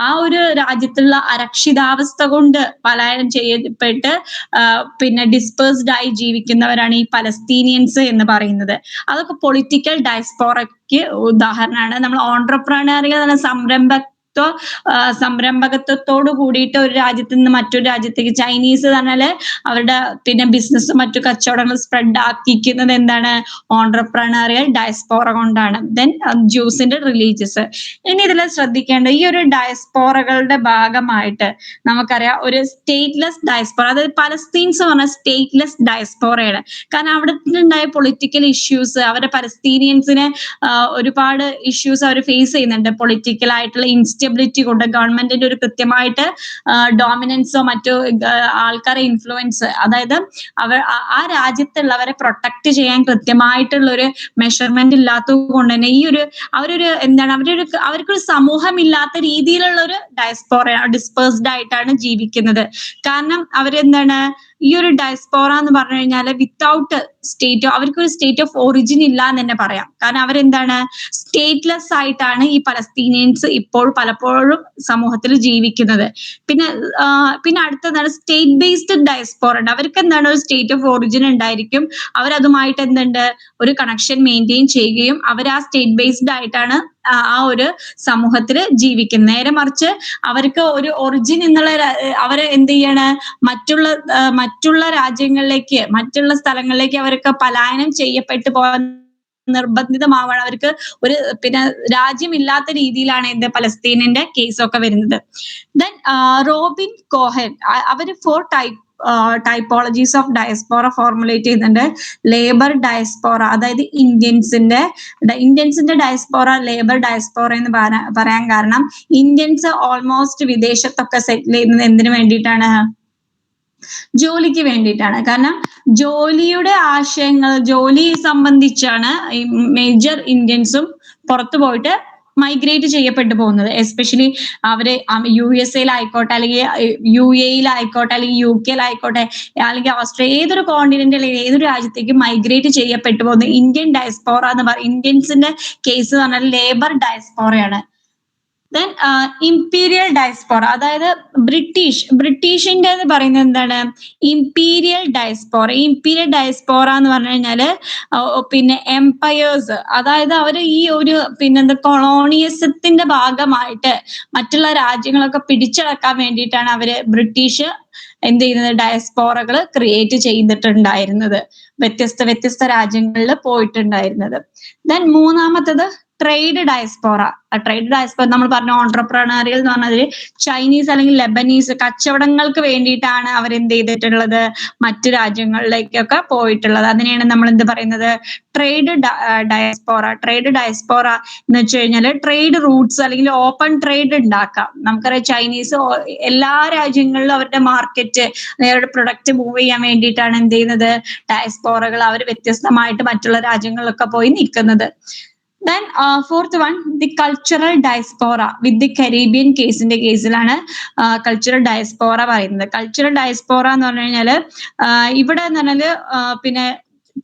ആ ഒരു രാജ്യത്തുള്ള അരക്ഷിതാവസ്ഥ കൊണ്ട് പലായനം ചെയ്യപ്പെട്ട് പിന്നെ ഡിസ്പേഴ്സ്ഡ് ആയി ജീവിക്കുന്നവരാണ് ഈ പലസ്തീനിയൻസ് എന്ന് പറയുന്നത്. അതൊക്കെ പൊളിറ്റിക്കൽ ഡയസ്പോറയ്ക്ക് ഉദാഹരണമാണ്. നമ്മൾ ഓൺട്രപ്രണറിയൽ സംരംഭകത്വത്തോട് കൂടിയിട്ട് ഒരു രാജ്യത്ത് നിന്ന് മറ്റൊരു രാജ്യത്തേക്ക്, ചൈനീസ് പറഞ്ഞാല് അവരുടെ പിന്നെ ബിസിനസ് മറ്റു കച്ചവടങ്ങൾ സ്പ്രെഡ് ആക്കിക്കുന്നത് എന്താണ്, ഓൺട്രപ്രണറിയൽ ഡയസ്പോറ കൊണ്ടാണ്. ദെൻ ജ്യൂസിന്റെ റിലീജിയസ്. ഇനി ഇതിൽ ശ്രദ്ധിക്കേണ്ട, ഈ ഒരു ഡയസ്പോറകളുടെ ഭാഗമായിട്ട് നമുക്കറിയാം ഒരു സ്റ്റേറ്റ്ലെസ് ഡയസ്പോറ, അതായത് പലസ്തീൻസ് പറഞ്ഞ സ്റ്റേറ്റ്ലെസ് ഡയസ്പോറയാണ്. കാരണം അവിടെ ഉണ്ടായ പൊളിറ്റിക്കൽ ഇഷ്യൂസ്, അവരുടെ പലസ്തീനിയൻസിന് ഒരുപാട് ഇഷ്യൂസ് അവർ ഫേസ് ചെയ്യുന്നുണ്ട്. പൊളിറ്റിക്കൽ ആയിട്ടുള്ള ഇൻസ്റ്റെബിലിറ്റി കൊണ്ട്, ഗവൺമെന്റിന്റെ ഒരു കൃത്യമായിട്ട് ഡോമിനൻസോ മറ്റോ ആൾക്കാരെ ഇൻഫ്ലുവൻസ്, അതായത് ആ രാജ്യത്തുള്ളവരെ പ്രൊട്ടക്ട് ചെയ്യാൻ കൃത്യമായിട്ടുള്ള ഒരു മെഷർമെന്റ് ഇല്ലാത്തത് കൊണ്ട് തന്നെ ഈ ഒരു അവർക്കൊരു സമൂഹമില്ലാത്ത രീതിയിലുള്ള ഒരു ഡയസ്പോറ, ഡിസ്പേഴ്സ്ഡ് ആയിട്ടാണ് ജീവിക്കുന്നത്. കാരണം അവരെന്താണ്, ഈ ഒരു ഡയസ്പോറ എന്ന് പറഞ്ഞു കഴിഞ്ഞാൽ വിത്തൗട്ട് സ്റ്റേറ്റ്, അവർക്കൊരു സ്റ്റേറ്റ് ഓഫ് ഒറിജിൻ ഇല്ല എന്ന് തന്നെ പറയാം. കാരണം അവരെന്താണ്, സ്റ്റേറ്റ്ലെസ് ആയിട്ടാണ് ഈ പലസ്തീനിയൻസ് ഇപ്പോൾ പലപ്പോഴും സമൂഹത്തിൽ ജീവിക്കുന്നത്. പിന്നെ അടുത്തതാണ് സ്റ്റേറ്റ് ബേസ്ഡ് ഡയസ്പോറ ഉണ്ട്. അവർക്ക് എന്താണ്, ഒരു സ്റ്റേറ്റ് ഓഫ് ഒറിജിൻ ഉണ്ടായിരിക്കും. അവരതുമായിട്ട് എന്തുണ്ട്, ഒരു കണക്ഷൻ മെയിൻറ്റെയിൻ ചെയ്യുകയും അവർ ആ സ്റ്റേറ്റ് ബേസ്ഡ് ആയിട്ടാണ് ആ ഒരു സമൂഹത്തിൽ ജീവിക്കുന്നത്. നേരെ മറിച്ച് അവർക്ക് ഒരു ഒറിജിൻ എന്നുള്ള അവരെ എന്ത് ചെയ്യാണ്, മറ്റുള്ള രാജ്യങ്ങളിലേക്ക്, മറ്റുള്ള സ്ഥലങ്ങളിലേക്ക് അവർക്ക് പലായനം ചെയ്യപ്പെട്ടു പോകാൻ നിർബന്ധിതമാവാണ്. അവർക്ക് ഒരു രാജ്യമില്ലാത്ത രീതിയിലാണ് പലസ്തീനിന്റെ കേസൊക്കെ വരുന്നത്. ദെൻ റോബിൻ കോഹൻ അവര് 4 ടൈപ്പോളജീസ് ഓഫ് ഡയസ്പോറ ഫോർമുലേറ്റ് ചെയ്യുന്നുണ്ട്. ലേബർ ഡയസ്പോറ, അതായത് ഇന്ത്യൻസിന്റെ ഡയസ്പോറ ലേബർ ഡയസ്പോറ എന്ന് പറയാൻ കാരണം, ഇന്ത്യൻസ് ഓൾമോസ്റ്റ് വിദേശത്തൊക്കെ സെറ്റിൽ ചെയ്യുന്നത് എന്തിനു വേണ്ടിയിട്ടാണ്, ജോലിക്ക് വേണ്ടിയിട്ടാണ്. കാരണം ജോലിയുടെ ആശയങ്ങൾ, ജോലി സംബന്ധിച്ചാണ് ഈ മേജർ ഇന്ത്യൻസും പുറത്തു പോയിട്ട് മൈഗ്രേറ്റ് ചെയ്യപ്പെട്ടു പോകുന്നത്. എസ്പെഷ്യലി അവര് USA-യിലായിക്കോട്ടെ, അല്ലെങ്കിൽ UAE-യിലായിക്കോട്ടെ, അല്ലെങ്കിൽ UK-യിലായിക്കോട്ടെ, അല്ലെങ്കിൽ ഓസ്ട്രേലിയ, ഏതൊരു കോണ്ടിനെന്റിൽ ഏതൊരു രാജ്യത്തേക്ക് മൈഗ്രേറ്റ് ചെയ്യപ്പെട്ടു പോകുന്നത് ഇന്ത്യൻ ഡയസ്പോറ എന്ന് പറയും. ഇന്ത്യൻസിന്റെ കേസ് എന്ന് പറഞ്ഞാൽ ലേബർ ഡയസ്പോറയാണ്. ദെൻ ഇംപീരിയൽ ഡയസ്പോറ, അതായത് ബ്രിട്ടീഷിന്റെ എന്ന് പറയുന്നത് എന്താണ്, ഇംപീരിയൽ ഡയസ്പോറ. ഇംപീരിയൽ ഡയസ്പോറ എന്ന് പറഞ്ഞു കഴിഞ്ഞാല് പിന്നെ എംപയേഴ്സ്, അതായത് അവര് ഈ ഒരു കൊളോണിയസത്തിന്റെ ഭാഗമായിട്ട് മറ്റുള്ള രാജ്യങ്ങളൊക്കെ പിടിച്ചടക്കാൻ വേണ്ടിയിട്ടാണ് അവര് ബ്രിട്ടീഷ് എന്ത് ചെയ്യുന്നത്, ഡയസ്പോറകൾ ക്രിയേറ്റ് ചെയ്തിട്ടുണ്ടായിരുന്നത്, വ്യത്യസ്ത രാജ്യങ്ങളിൽ പോയിട്ടുണ്ടായിരുന്നത്. ദെൻ മൂന്നാമത്തത് ട്രേഡ് ഡയസ്പോറ. ട്രേഡ് ഡയസ്പോറ നമ്മൾ പറഞ്ഞ ഓൺട്രപ്രണറിയൽ എന്ന് പറഞ്ഞാൽ ചൈനീസ് അല്ലെങ്കിൽ ലെബനീസ് കച്ചവടങ്ങൾക്ക് വേണ്ടിയിട്ടാണ് അവരെന്ത് ചെയ്തിട്ടുള്ളത്, മറ്റു രാജ്യങ്ങളിലേക്കൊക്കെ പോയിട്ടുള്ളത്. അതിനെയാണ് നമ്മൾ എന്ത് പറയുന്നത്, ട്രേഡ് ഡയസ്പോറ. ട്രേഡ് ഡയസ്പോറ എന്ന് വെച്ച് കഴിഞ്ഞാൽ ട്രേഡ് റൂട്ട്സ് അല്ലെങ്കിൽ ഓപ്പൺ ട്രേഡ് ഉണ്ടാക്കാം. നമുക്കറിയാം ചൈനീസ് എല്ലാ രാജ്യങ്ങളിലും അവരുടെ മാർക്കറ്റ്, അവരുടെ പ്രൊഡക്റ്റ് മൂവ് ചെയ്യാൻ വേണ്ടിയിട്ടാണ് എന്ത് ചെയ്യുന്നത്, ഡയസ്പോറകൾ അവർ വ്യത്യസ്തമായിട്ട് മറ്റുള്ള രാജ്യങ്ങളിലൊക്കെ പോയി നിൽക്കുന്നത്. Then fourth one the cultural diaspora with the Caribbean കേസിന്റെ കേസിലാണ് കൾച്ചറൽ ഡയസ്പോറ പറയുന്നത്. കൾച്ചറൽ ഡയസ്പോറ എന്ന് പറഞ്ഞു കഴിഞ്ഞാല് ഇവിടെ എന്ന് പറഞ്ഞാല് പിന്നെ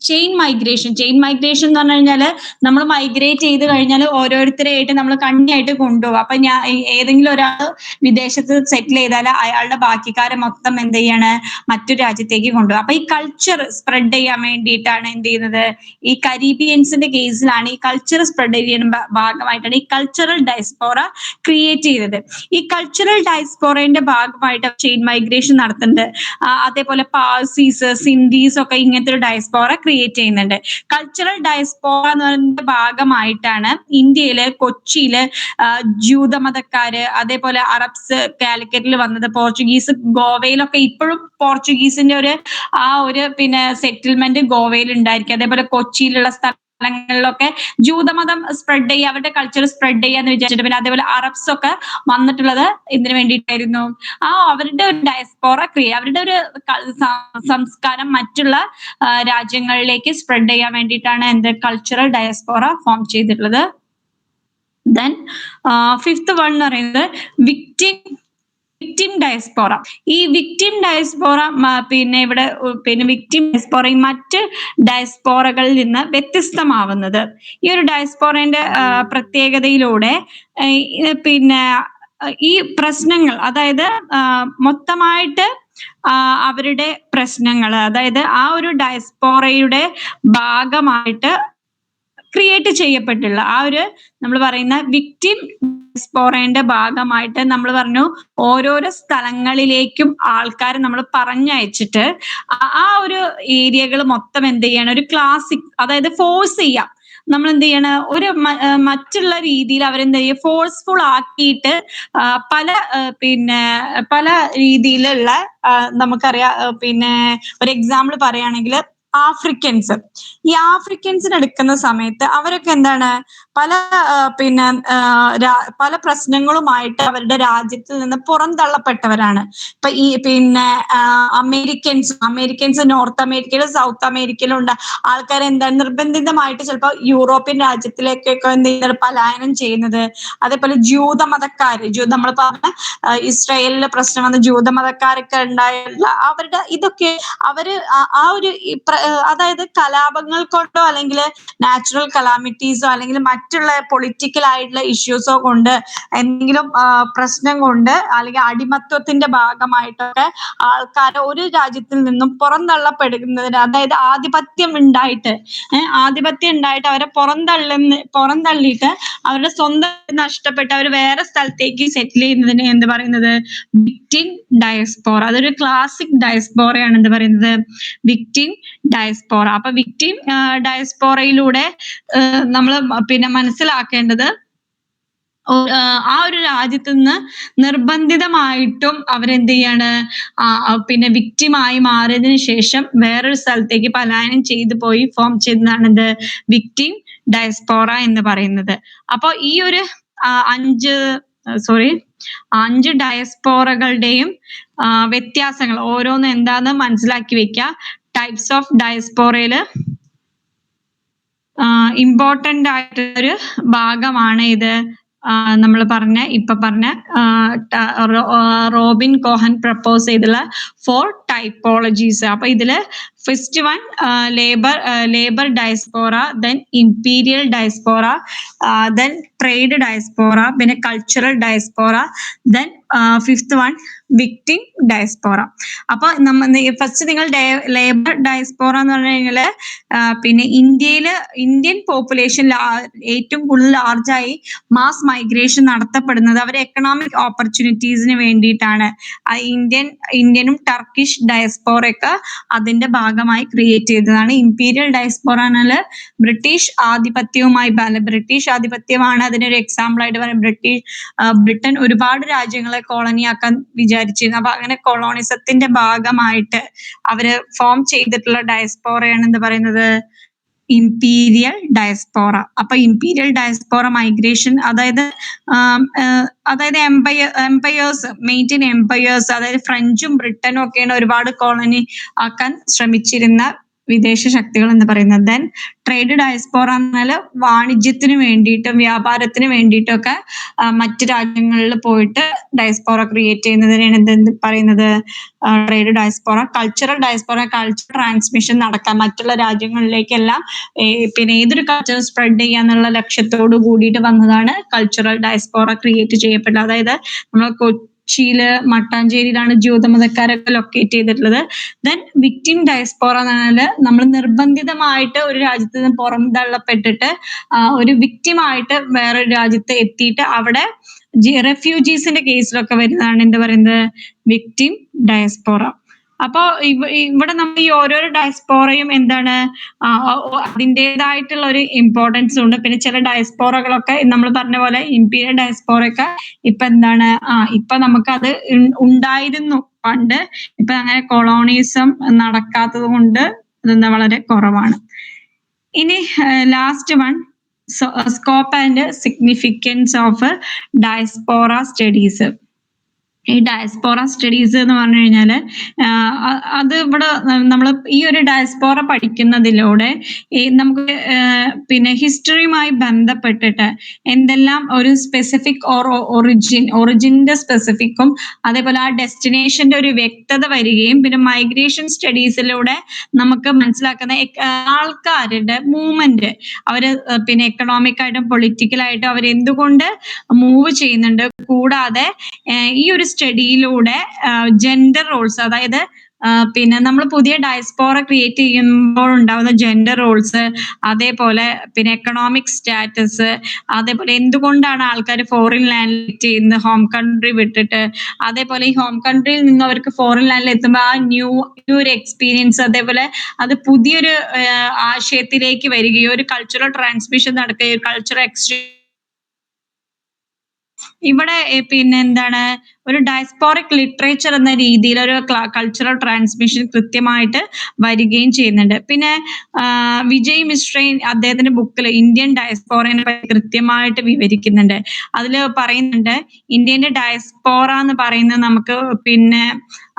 ചെയിൻ മൈഗ്രേഷൻ എന്ന് പറഞ്ഞു കഴിഞ്ഞാല് നമ്മൾ മൈഗ്രേറ്റ് ചെയ്ത് കഴിഞ്ഞാൽ ഓരോരുത്തരെയായിട്ട് നമ്മൾ കണ്ണിയായിട്ട് കൊണ്ടുപോകും. അപ്പൊ ഞാൻ ഏതെങ്കിലും ഒരാൾ വിദേശത്ത് സെറ്റിൽ ചെയ്താൽ അയാളുടെ ബാക്കിക്കാരെ മൊത്തം എന്ത് ചെയ്യാണ് മറ്റൊരു രാജ്യത്തേക്ക് കൊണ്ടുപോകും. അപ്പൊ ഈ കൾച്ചർ സ്പ്രെഡ് ചെയ്യാൻ വേണ്ടിയിട്ടാണ് എന്ത് ചെയ്യുന്നത്, ഈ കരീബിയൻസിന്റെ കേസിലാണ് ഈ കൾച്ചർ സ്പ്രെഡ് ചെയ്യുന്ന ഭാഗമായിട്ടാണ് ഈ കൾച്ചറൽ ഡയസ്പോറ ക്രിയേറ്റ് ചെയ്തത്. ഈ കൾച്ചറൽ ഡയസ്പോറയുടെ ഭാഗമായിട്ട് ചെയിൻ മൈഗ്രേഷൻ നടത്തുന്നുണ്ട്. അതേപോലെ പാഴ്സീസ്, സിന്ധീസ് ഒക്കെ ഇങ്ങനത്തെ ഒരു ഡയസ്പോറ ക്രിയേറ്റ് ചെയ്യുന്നുണ്ട്. കൾച്ചറൽ ഡയസ്പോറ എന്ന് പറയുന്ന ഭാഗമായിട്ടാണ് ഇന്ത്യയില് കൊച്ചിയില് ജൂതമതക്കാര്, അതേപോലെ അറബ്സ് കാലിക്കറ്റിൽ വന്നത്, പോർച്ചുഗീസ് ഗോവയിലൊക്കെ ഇപ്പോഴും പോർച്ചുഗീസിന്റെ ഒരു പിന്നെ സെറ്റിൽമെന്റ് ഗോവയിൽ ഉണ്ടായിരിക്കും. അതേപോലെ കൊച്ചിയിലുള്ള സ്ഥലങ്ങളിലൊക്കെ ജൂതമതം സ്പ്രെഡ് ചെയ്യുക, അവരുടെ കൾച്ചർ സ്പ്രെഡ് ചെയ്യാന്ന് വിചാരിച്ചിട്ട്, പിന്നെ അതേപോലെ അറബ്സ് ഒക്കെ വന്നിട്ടുള്ളത് എന്തിനു വേണ്ടിയിട്ടായിരുന്നു, അവരുടെ ഒരു ഡയസ്പോറ അവരുടെ ഒരു സംസ്കാരം മറ്റുള്ള രാജ്യങ്ങളിലേക്ക് സ്പ്രെഡ് ചെയ്യാൻ വേണ്ടിയിട്ടാണ് എന്ത് കൾച്ചറൽ ഡയസ്പോറ ഫോം ചെയ്തിട്ടുള്ളത്. ദെൻ ഫിഫ്ത്ത് വൺ എന്ന് പറയുന്നത് വിക്ടിം ഡയസ്പോറ. ഈ വിക്ടിം ഡയസ്പോറ പിന്നെ ഇവിടെ പിന്നെ വിക്ടിം ഡയസ്പോറ മറ്റ് ഡയസ്പോറകളിൽ നിന്ന് വ്യത്യസ്തമാവുന്നത് ഈ ഒരു ഡയസ്പോറയുടെ പ്രത്യേകതയിലൂടെ പിന്നെ ഈ പ്രശ്നങ്ങൾ, അതായത് മൊത്തമായിട്ട് അവരുടെ പ്രശ്നങ്ങൾ, അതായത് ആ ഒരു ഡയസ്പോറയുടെ ഭാഗമായിട്ട് ക്രിയേറ്റ് ചെയ്യപ്പെട്ടുള്ള നമ്മൾ പറയുന്ന വിക്ടിം ഡയസ്പോറയുടെ ഭാഗമായിട്ട് നമ്മൾ പറഞ്ഞു ഓരോരോ സ്ഥലങ്ങളിലേക്കും ആൾക്കാരെ നമ്മൾ പറഞ്ഞയച്ചിട്ട് ആ ഒരു ഏരിയകൾ മൊത്തം എന്ത് ചെയ്യണം, ഒരു ക്ലാസിക്, അതായത് ഫോഴ്സ് ചെയ്യാം, നമ്മൾ എന്ത് ചെയ്യണം, ഒരു മറ്റുള്ള രീതിയിൽ അവരെന്ത് ചെയ്യുക, ഫോഴ്സ്ഫുൾ ആക്കിയിട്ട് പല രീതിയിലുള്ള നമുക്കറിയാം. പിന്നെ ഒരു എക്സാമ്പിൾ പറയുകയാണെങ്കിൽ ഈ ആഫ്രിക്കൻസിന് എടുക്കുന്ന സമയത്ത് അവരൊക്കെ എന്താണ് പല പ്രശ്നങ്ങളുമായിട്ട് അവരുടെ രാജ്യത്തിൽ നിന്ന് പുറന്തള്ളപ്പെട്ടവരാണ്. ഇപ്പൊ ഈ അമേരിക്കൻസ് നോർത്ത് അമേരിക്കയിലും സൗത്ത് അമേരിക്കയിലും ഉണ്ട് ആൾക്കാർ എന്താണ് നിർബന്ധിതമായിട്ട് ചിലപ്പോൾ യൂറോപ്യൻ രാജ്യത്തിലേക്കൊക്കെ എന്ത് ചെയ്യുന്നത്, പലായനം ചെയ്യുന്നത്. അതേപോലെ നമ്മൾ പറഞ്ഞ ഇസ്രായേലിലെ പ്രശ്നം വന്ന ജൂതമതക്കാരൊക്കെ ഉണ്ടായുള്ള അവരുടെ ഇതൊക്കെ അതായത് കലാപങ്ങൾ കൊണ്ടോ അല്ലെങ്കിൽ നാച്ചുറൽ കലാമിറ്റീസോ അല്ലെങ്കിൽ മറ്റുള്ള പൊളിറ്റിക്കൽ ആയിട്ടുള്ള ഇഷ്യൂസോ കൊണ്ട് എന്തെങ്കിലും പ്രശ്നം കൊണ്ട് അല്ലെങ്കിൽ അടിമത്വത്തിന്റെ ഭാഗമായിട്ടൊക്കെ ആൾക്കാരെ ഒരു രാജ്യത്തിൽ നിന്നും പുറന്തള്ളപ്പെടുന്നതിന്, അതായത് ആധിപത്യം ഉണ്ടായിട്ട് അവരെ പുറന്തള്ളിയിട്ട് അവരുടെ സ്വന്തം നഷ്ടപ്പെട്ട് അവർ വേറെ സ്ഥലത്തേക്ക് സെറ്റിൽ ചെയ്യുന്നതിന് എന്ത് പറയുന്നത്, വിക്ടിം ഡയസ്പോറ. അതൊരു ക്ലാസിക് ഡയസ്പോറയാണ് എന്ത് പറയുന്നത്, വിക്ടിം ഡയസ്പോറ. അപ്പൊ വിക്ടിം ഡയസ്പോറയിലൂടെ നമ്മൾ മനസ്സിലാക്കേണ്ടത് ആ ഒരു രാജ്യത്ത് നിന്ന് നിർബന്ധിതമായിട്ടും അവരെന്ത് ചെയ്യാണ്, വിക്ടിമായി മാറിയതിനു ശേഷം വേറൊരു സ്ഥലത്തേക്ക് പലായനം ചെയ്തു പോയി ഫോം ചെയ്തതാണ് എന്ത് വിക്ടിം ഡയസ്പോറ എന്ന് പറയുന്നത്. അപ്പൊ ഈ ഒരു അഞ്ച് ഡയസ്പോറകളുടെയും വ്യത്യാസങ്ങൾ ഓരോന്ന് എന്താന്ന് മനസ്സിലാക്കി വെക്കുക. ടൈപ്സ് ഓഫ് ഡയസ്പോറയില് ഇമ്പോർട്ടന്റ് ആയിട്ടൊരു ഭാഗമാണ് ഇത് നമ്മൾ ഇപ്പൊ പറഞ്ഞ റോബിൻ കോഹൻ പ്രപ്പോസ് ചെയ്തുള്ള 4 ടൈപ്പോളജീസ്. അപ്പൊ ഇതില് first one labour diaspora, then imperial diaspora, then trade diaspora, പിന്നെ cultural diaspora, then fifth one victim diaspora. അപ്പൊ ഫസ്റ്റ് നിങ്ങൾ ലേബർ ഡയസ്പോറ എന്ന് പറഞ്ഞു കഴിഞ്ഞാല് പിന്നെ ഇന്ത്യൻ പോപ്പുലേഷൻ ഏറ്റവും കൂടുതൽ ലാർജായി മാസ് മൈഗ്രേഷൻ നടത്തപ്പെടുന്നത് അവർ എക്കണോമിക് ഓപ്പർച്യൂണിറ്റീസിന് വേണ്ടിയിട്ടാണ്. ഇന്ത്യനും ടർക്കിഷ് ഡയസ്പോറയൊക്കെ അതിന്റെ ഭാഗമായി ക്രിയേറ്റ് ചെയ്തതാണ്. ഇംപീരിയൽ ഡയസ്പോറ എന്നാൽ ബ്രിട്ടീഷ് ആധിപത്യമാണ് അതിനൊരു എക്സാമ്പിൾ ആയിട്ട് പറയാം. ബ്രിട്ടൻ ഒരുപാട് രാജ്യങ്ങളെ കോളനിയാക്കാൻ വിചാരിച്ചിരുന്നു. അപ്പൊ അങ്ങനെ കൊളോണിസത്തിന്റെ ഭാഗമായിട്ട് അവര് ഫോം ചെയ്തിട്ടുള്ള ഡയസ്പോറയാണ് എന്ത് പറയുന്നത്, ഇംപീരിയൽ ഡയസ്പോറ. അപ്പൊ ഇംപീരിയൽ ഡയസ്പോറ മൈഗ്രേഷൻ അതായത് എംപയേഴ്സ് മെയിൻറ്റെയിൻ എംപയേഴ്സ്, അതായത് ഫ്രഞ്ചും ബ്രിട്ടനും ഒക്കെയാണ് ഒരുപാട് കോളനി ആക്കാൻ ശ്രമിച്ചിരുന്ന വിദേശ ശക്തികൾ എന്ന് പറയുന്നത്. ദെൻ ട്രേഡ് ഡയസ്പോറ എന്നാൽ വാണിജ്യത്തിന് വേണ്ടിയിട്ടും വ്യാപാരത്തിന് വേണ്ടിയിട്ടൊക്കെ മറ്റ് രാജ്യങ്ങളിൽ പോയിട്ട് ഡയസ്പോറ ക്രിയേറ്റ് ചെയ്യുന്നതിനാണ് എന്ത് പറയുന്നത്, trade diaspora. Cultural diaspora, culture transmission നടക്കാം മറ്റുള്ള രാജ്യങ്ങളിലേക്കെല്ലാം, പിന്നെ ഏതൊരു കൾച്ചർ സ്പ്രെഡ് ചെയ്യാന്നുള്ള ലക്ഷ്യത്തോട് കൂടിയിട്ട് വന്നതാണ് കൾച്ചറൽ ഡയസ്പോറ ക്രിയേറ്റ് ചെയ്യപ്പെട്ടത്. അതായത് നമ്മൾ കൊച്ചിയില് മട്ടാഞ്ചേരിയിലാണ് ജൂതമതക്കാരൊക്കെ ലൊക്കേറ്റ് ചെയ്തിട്ടുള്ളത്. ദെൻ വിക്ടിം ഡയസ്പോറ എന്ന് പറഞ്ഞാല് നമ്മൾ നിർബന്ധിതമായിട്ട് ഒരു രാജ്യത്ത് നിന്ന് പുറന്തള്ളപ്പെട്ടിട്ട് ഒരു വിക്ടിമായിട്ട് വേറൊരു രാജ്യത്ത് എത്തിയിട്ട് അവിടെ റെഫ്യൂജീസിന്റെ കേസിലൊക്കെ വരുന്നതാണ് എന്ത് പറയുന്നത്, വിക്ടിം ഡയസ്പോറ. അപ്പോ ഇവിടെ നമ്മൾ ഈ ഓരോരോ ഡയസ്പോറയും എന്താണ് അതിൻ്റെതായിട്ടുള്ള ഒരു ഇമ്പോർട്ടൻസ് ഉണ്ട്. പിന്നെ ചില ഡയസ്പോറകളൊക്കെ നമ്മൾ പറഞ്ഞ പോലെ ഇമ്പീരിയൽ ഡയസ്പോറയൊക്കെ ഇപ്പൊ എന്താണ് ഇപ്പൊ നമുക്ക് അത് ഉണ്ടായിരുന്നു പണ്ട്. ഇപ്പൊ അങ്ങനെ കൊളോണിസം നടക്കാത്തത് കൊണ്ട് അതെന്താ വളരെ കുറവാണ്. ഇനി last one, scope and significance of diaspora studies. ഈ ഡയസ്പോറ സ്റ്റഡീസ് എന്ന് പറഞ്ഞു കഴിഞ്ഞാൽ അത് ഇവിടെ നമ്മൾ ഈ ഒരു ഡയസ്പോറ പഠിക്കുന്നതിലൂടെ നമുക്ക് പിന്നെ ഹിസ്റ്ററിയുമായി ബന്ധപ്പെട്ടിട്ട് എന്തെല്ലാം ഒരു സ്പെസിഫിക് ഒറിജിന്റെ സ്പെസിഫിക്കും അതേപോലെ ആ ഡെസ്റ്റിനേഷന്റെ ഒരു വ്യക്തത വരികയും പിന്നെ മൈഗ്രേഷൻ സ്റ്റഡീസിലൂടെ നമുക്ക് മനസ്സിലാക്കുന്ന ആൾക്കാരുടെ മൂവ്മെന്റ്, അവര് പിന്നെ എക്കണോമിക് ആയിട്ടും പൊളിറ്റിക്കലായിട്ടും അവർ എന്തുകൊണ്ട് മൂവ് ചെയ്യുന്നുണ്ട്. കൂടാതെ ഈ ഒരു സ്റ്റഡിയിലൂടെ ജെൻഡർ റോൾസ്, അതായത് പിന്നെ നമ്മൾ പുതിയ ഡയസ്പോറ ക്രിയേറ്റ് ചെയ്യുമ്പോൾ ഉണ്ടാവുന്ന ജെൻഡർ റോൾസ്, അതേപോലെ പിന്നെ എക്കണോമിക് സ്റ്റാറ്റസ്, അതേപോലെ എന്തുകൊണ്ടാണ് ആൾക്കാർ ഫോറിൻ ലാൻഡിൽ ചെയ്യുന്നത് ഹോം കൺട്രി വിട്ടിട്ട്, അതേപോലെ ഈ ഹോം കൺട്രിയിൽ നിന്ന് അവർക്ക് ഫോറിൻ ലാൻഡിൽ എത്തുമ്പോൾ ആ ന്യൂ ഒരു എക്സ്പീരിയൻസ്, അതേപോലെ അത് പുതിയൊരു ആശയത്തിലേക്ക് വരികയോ ഒരു കൾച്ചറൽ ട്രാൻസ്മിഷൻ നടക്കുകയോ കൾച്ചറൽ എക്സ്ചേഞ്ച് ഇവിടെ പിന്നെ എന്താണ് ഒരു ഡയസ്പോറിക് ലിറ്ററേച്ചർ എന്ന രീതിയിൽ ഒരു കൾച്ചറൽ ട്രാൻസ്മിഷൻ കൃത്യമായിട്ട് വരികയും ചെയ്യുന്നുണ്ട്. പിന്നെ വിജയ് മിശ്രൈൻ അദ്ദേഹത്തിന്റെ ബുക്കിൽ ഇന്ത്യൻ ഡയസ്പോറയെ പറ്റി കൃത്യമായിട്ട് വിവരിക്കുന്നുണ്ട്. അതിൽ പറയുന്നുണ്ട് ഇന്ത്യന്റെ ഡയസ്പോറ എന്ന് പറയുന്നത് നമുക്ക് പിന്നെ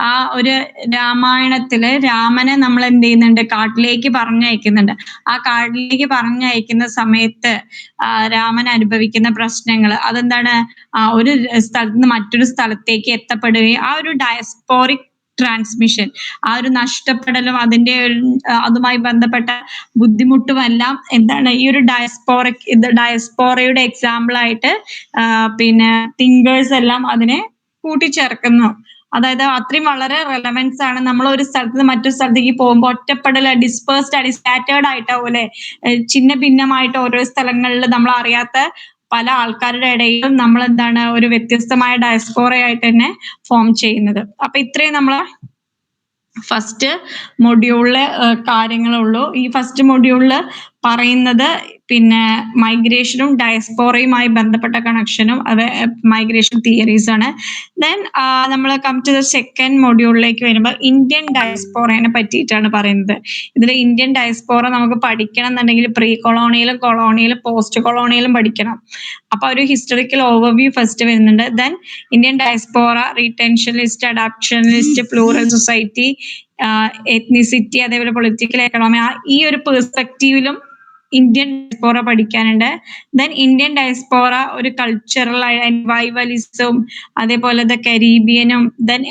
ആ ഒരു രാമായണത്തില് രാമനെ നമ്മൾ എന്ത് ചെയ്യുന്നുണ്ട്, കാട്ടിലേക്ക് പറഞ്ഞയക്കുന്നുണ്ട്. ആ കാട്ടിലേക്ക് പറഞ്ഞയക്കുന്ന സമയത്ത് രാമൻ അനുഭവിക്കുന്ന പ്രശ്നങ്ങൾ അതെന്താണ്, ഒരു സ്ഥലത്ത് നിന്ന് മറ്റൊരു സ്ഥലത്തേക്ക് എത്തപ്പെടുകയും ആ ഒരു ഡയസ്പോറിക് ട്രാൻസ്മിഷൻ, ആ ഒരു നഷ്ടപ്പെടലും അതിന്റെ അതുമായി ബന്ധപ്പെട്ട ബുദ്ധിമുട്ടുമെല്ലാം എന്താണ് ഈ ഒരു ഡയസ്പോറയുടെ എക്സാമ്പിൾ ആയിട്ട് പിന്നെ തിങ്കേഴ്സ് എല്ലാം അതിനെ കൂട്ടിച്ചേർക്കുന്നു. അതായത് അത്രയും വളരെ റെലവൻസ് ആണ്. നമ്മൾ ഒരു സ്ഥലത്ത് നിന്ന് മറ്റൊരു സ്ഥലത്തേക്ക് പോകുമ്പോൾ ഒറ്റപ്പെടൽ, ഡിസ്പേഴ്സ്ഡ് ആയി സ്കാറ്റേർഡ് ആയിട്ടാവും അല്ലെ, ചിന്ന ഭിന്നമായിട്ട് ഓരോ സ്ഥലങ്ങളിൽ നമ്മൾ അറിയാത്ത പല ആൾക്കാരുടെ ഇടയിലും നമ്മൾ എന്താണ് ഒരു വ്യത്യസ്തമായ ഡയസ്പോറയായിട്ട് തന്നെ ഫോം ചെയ്യുന്നത്. അപ്പൊ ഇത്രയും നമ്മൾ ഫസ്റ്റ് മൊഡ്യൂളിലെ കാര്യങ്ങളുള്ളൂ. ഈ ഫസ്റ്റ് മൊഡ്യൂളില് പറയുന്നത് പിന്നെ മൈഗ്രേഷനും ഡയസ്പോറയുമായി ബന്ധപ്പെട്ട കണക്ഷനും അത് മൈഗ്രേഷൻ തിയറീസ് ആണ്. ദെൻ നമ്മൾ കം ടു ദ സെക്കൻഡ് മൊഡ്യൂളിലേക്ക് വരുമ്പോൾ ഇന്ത്യൻ ഡയസ്പോറയെ പറ്റിയിട്ടാണ് പറയുന്നത്. ഇതിൽ ഇന്ത്യൻ ഡയസ്പോറ നമുക്ക് പഠിക്കണം എന്നുണ്ടെങ്കിൽ പ്രീ കൊളോണിയലും കൊളോണിയലും പോസ്റ്റ് കൊളോണിയലും പഠിക്കണം. അപ്പൊ ഒരു ഹിസ്റ്ററിക്കൽ ഓവർവ്യൂ ഫസ്റ്റ് വരുന്നുണ്ട്. Then Indian diaspora, retentionist, adaptionist, plural society, ethnicity, അതേപോലെ പൊളിറ്റിക്കൽ എക്കണോമി, ഈ ഒരു പെർസ്പെക്റ്റീവിലും ഇന്ത്യൻ ഡയസ്പോറ പഠിക്കാനുണ്ട്. ദെൻ ഇന്ത്യൻ ഡയസ്പോറ ഒരു കൾച്ചറൽ റിവൈവലിസവും അതേപോലെ കരീബിയനും ദെൻ